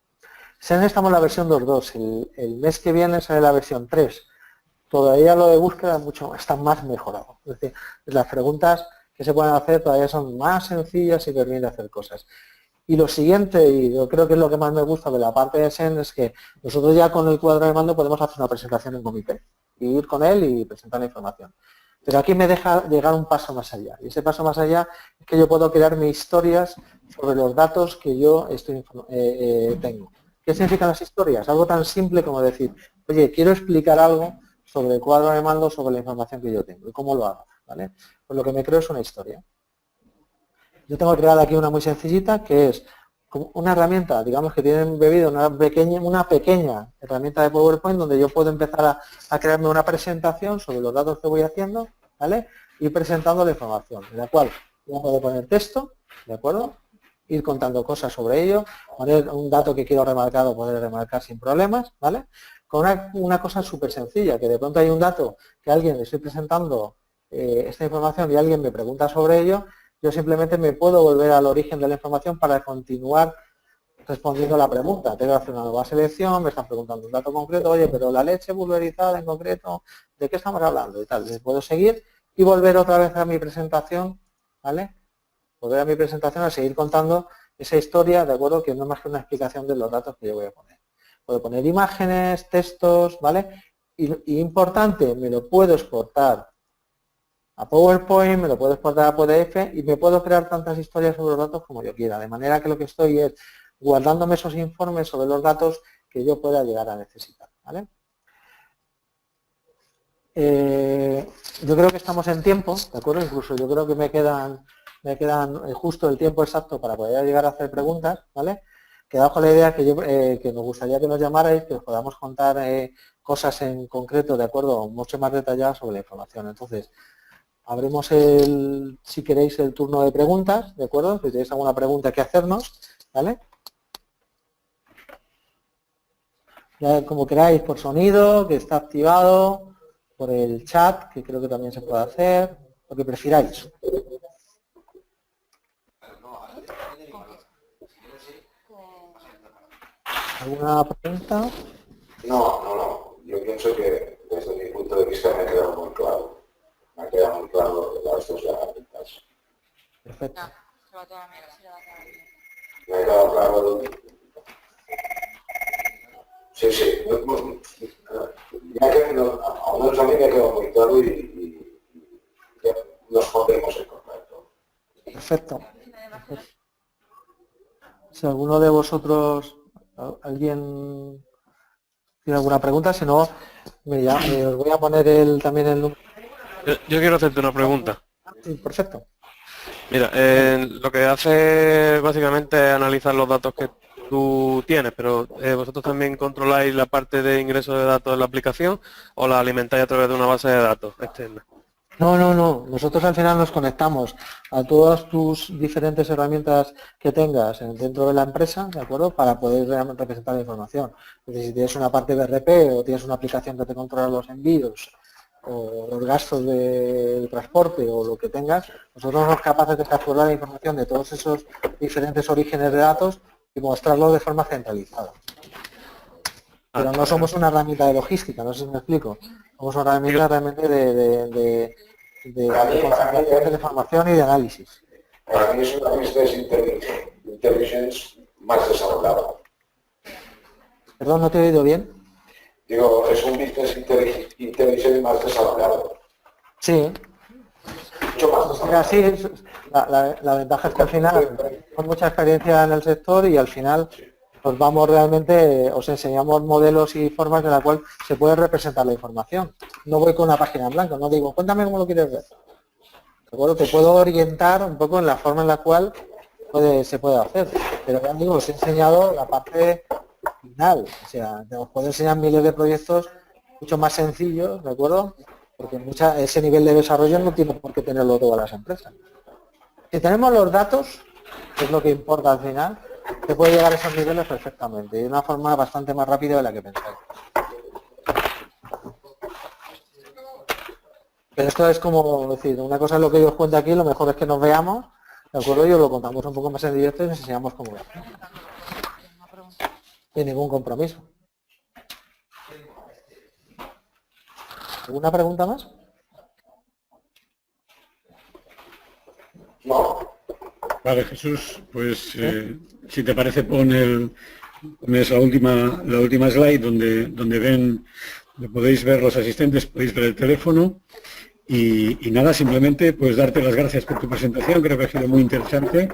Sense estamos en la versión 2.2, el mes que viene sale la versión 3. Todavía lo de búsqueda está más mejorado. Es decir, las preguntas que se pueden hacer todavía son más sencillas y permiten hacer cosas. Y lo siguiente, y yo creo que es lo que más me gusta de la parte de Sense, es que nosotros ya con el cuadro de mando podemos hacer una presentación en comité, y ir con él y presentar la información. Pero aquí me deja llegar un paso más allá. Y ese paso más allá es que yo puedo crearme historias sobre los datos que yo tengo. ¿Qué significan las historias? Algo tan simple como decir, oye, quiero explicar algo sobre el cuadro de mando, sobre la información que yo tengo. ¿Y cómo lo hago? ¿Vale? Pues lo que me creo es una historia. Yo tengo creada aquí una muy sencillita, que es una herramienta, digamos que tiene embebido una pequeña herramienta de PowerPoint donde yo puedo empezar a crearme una presentación sobre los datos que voy haciendo, ¿vale? Y presentando la información, en la cual voy a poder poner texto, ¿de acuerdo? Ir contando cosas sobre ello, poner un dato que quiero remarcar o poder remarcar sin problemas, ¿vale? Con una cosa súper sencilla, que de pronto hay un dato que a alguien le estoy presentando esta información y alguien me pregunta sobre ello, yo simplemente me puedo volver al origen de la información para continuar respondiendo a la pregunta. Tengo que hacer una nueva selección, me están preguntando un dato concreto, oye, pero la leche pulverizada en concreto, ¿de qué estamos hablando? Y tal, les puedo seguir y volver otra vez a mi presentación, ¿vale? Volver a mi presentación a seguir contando esa historia, ¿de acuerdo? Que no es más que una explicación de los datos que yo voy a poner. Puedo poner imágenes, textos, ¿vale? Y importante, me lo puedo exportar a PowerPoint, me lo puedo exportar a PDF y me puedo crear tantas historias sobre los datos como yo quiera. De manera que lo que estoy es guardándome esos informes sobre los datos que yo pueda llegar a necesitar, ¿vale? Yo creo que estamos en tiempo, ¿de acuerdo? Incluso yo creo que me quedan justo el tiempo exacto para poder llegar a hacer preguntas, ¿vale? Quedaos con la idea que nos gustaría que nos llamarais, que os podamos contar cosas en concreto, ¿de acuerdo? Mucho más detalladas sobre la información. Entonces, abrimos si queréis, el turno de preguntas, ¿de acuerdo? Si tenéis alguna pregunta que hacernos, ¿vale? Ya como queráis, por sonido, que está activado, por el chat, que creo que también se puede hacer, lo que prefiráis. ¿Alguna pregunta? No. Yo pienso que desde mi punto de vista me ha quedado muy claro. Me ha quedado muy claro las dos herramientas. Perfecto. No, se va toda mierda, se va toda mierda. Me ha quedado claro. Sí. Ya que al menos a mí me ha quedado muy claro y ya nos pondremos en contacto. Perfecto. Si alguno de vosotros, alguien tiene alguna pregunta, si no, os voy a poner también el número. Yo quiero hacerte una pregunta. Sí, perfecto. Mira, lo que hace básicamente es analizar los datos que tú tienes, pero vosotros también controláis la parte de ingreso de datos de la aplicación o la alimentáis a través de una base de datos externa. No. Nosotros al final nos conectamos a todas tus diferentes herramientas que tengas dentro de la empresa, ¿de acuerdo? Para poder realmente representar la información. Es decir, si tienes una parte de RP o tienes una aplicación que te controla los envíos o los gastos de transporte o lo que tengas, nosotros somos capaces de capturar la información de todos esos diferentes orígenes de datos y mostrarlo de forma centralizada. Pero no somos una herramienta de logística, no sé si me explico. Somos una herramienta realmente de concentración de información y de análisis. Para mí es una business intelligence más desarrollada. Perdón, ¿no te he oído bien? Digo, es un business intelligence más desarrollado. Sí. Mucho más desarrollado. Sí, la ventaja es que al final con mucha experiencia en el sector y al final pues vamos realmente, os enseñamos modelos y formas de la cual se puede representar la información. No voy con una página en blanco, no digo, cuéntame cómo lo quieres ver. ¿De acuerdo? Te puedo orientar un poco en la forma en la cual se puede hacer. Pero ya digo, os he enseñado la parte final. O sea, os puedo enseñar miles de proyectos mucho más sencillos, ¿de acuerdo? Porque ese nivel de desarrollo no tiene por qué tenerlo todas las empresas. Si tenemos los datos, que es lo que importa al final, se puede llegar a esos niveles perfectamente y de una forma bastante más rápida de la que pensáis. Pero esto es como decir, una cosa es lo que yo os cuento aquí, lo mejor es que nos veamos, ¿de acuerdo? Y os lo contamos un poco más en directo y nos enseñamos cómo es. Sin ningún compromiso. ¿Alguna pregunta más? No. Vale, Jesús, pues si te parece pones la última slide donde podéis ver los asistentes, podéis ver el teléfono y nada, simplemente pues darte las gracias por tu presentación, creo que ha sido muy interesante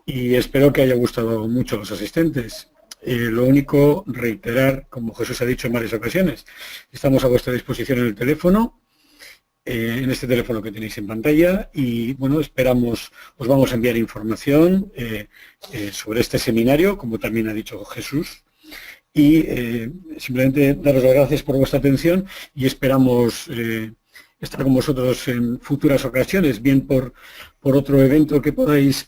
y espero que haya gustado mucho a los asistentes. Lo único, reiterar, como Jesús ha dicho en varias ocasiones, estamos a vuestra disposición en el teléfono, en este teléfono que tenéis en pantalla y bueno, os vamos a enviar información sobre este seminario, como también ha dicho Jesús, y simplemente daros las gracias por vuestra atención y esperamos estar con vosotros en futuras ocasiones, bien por otro evento que podáis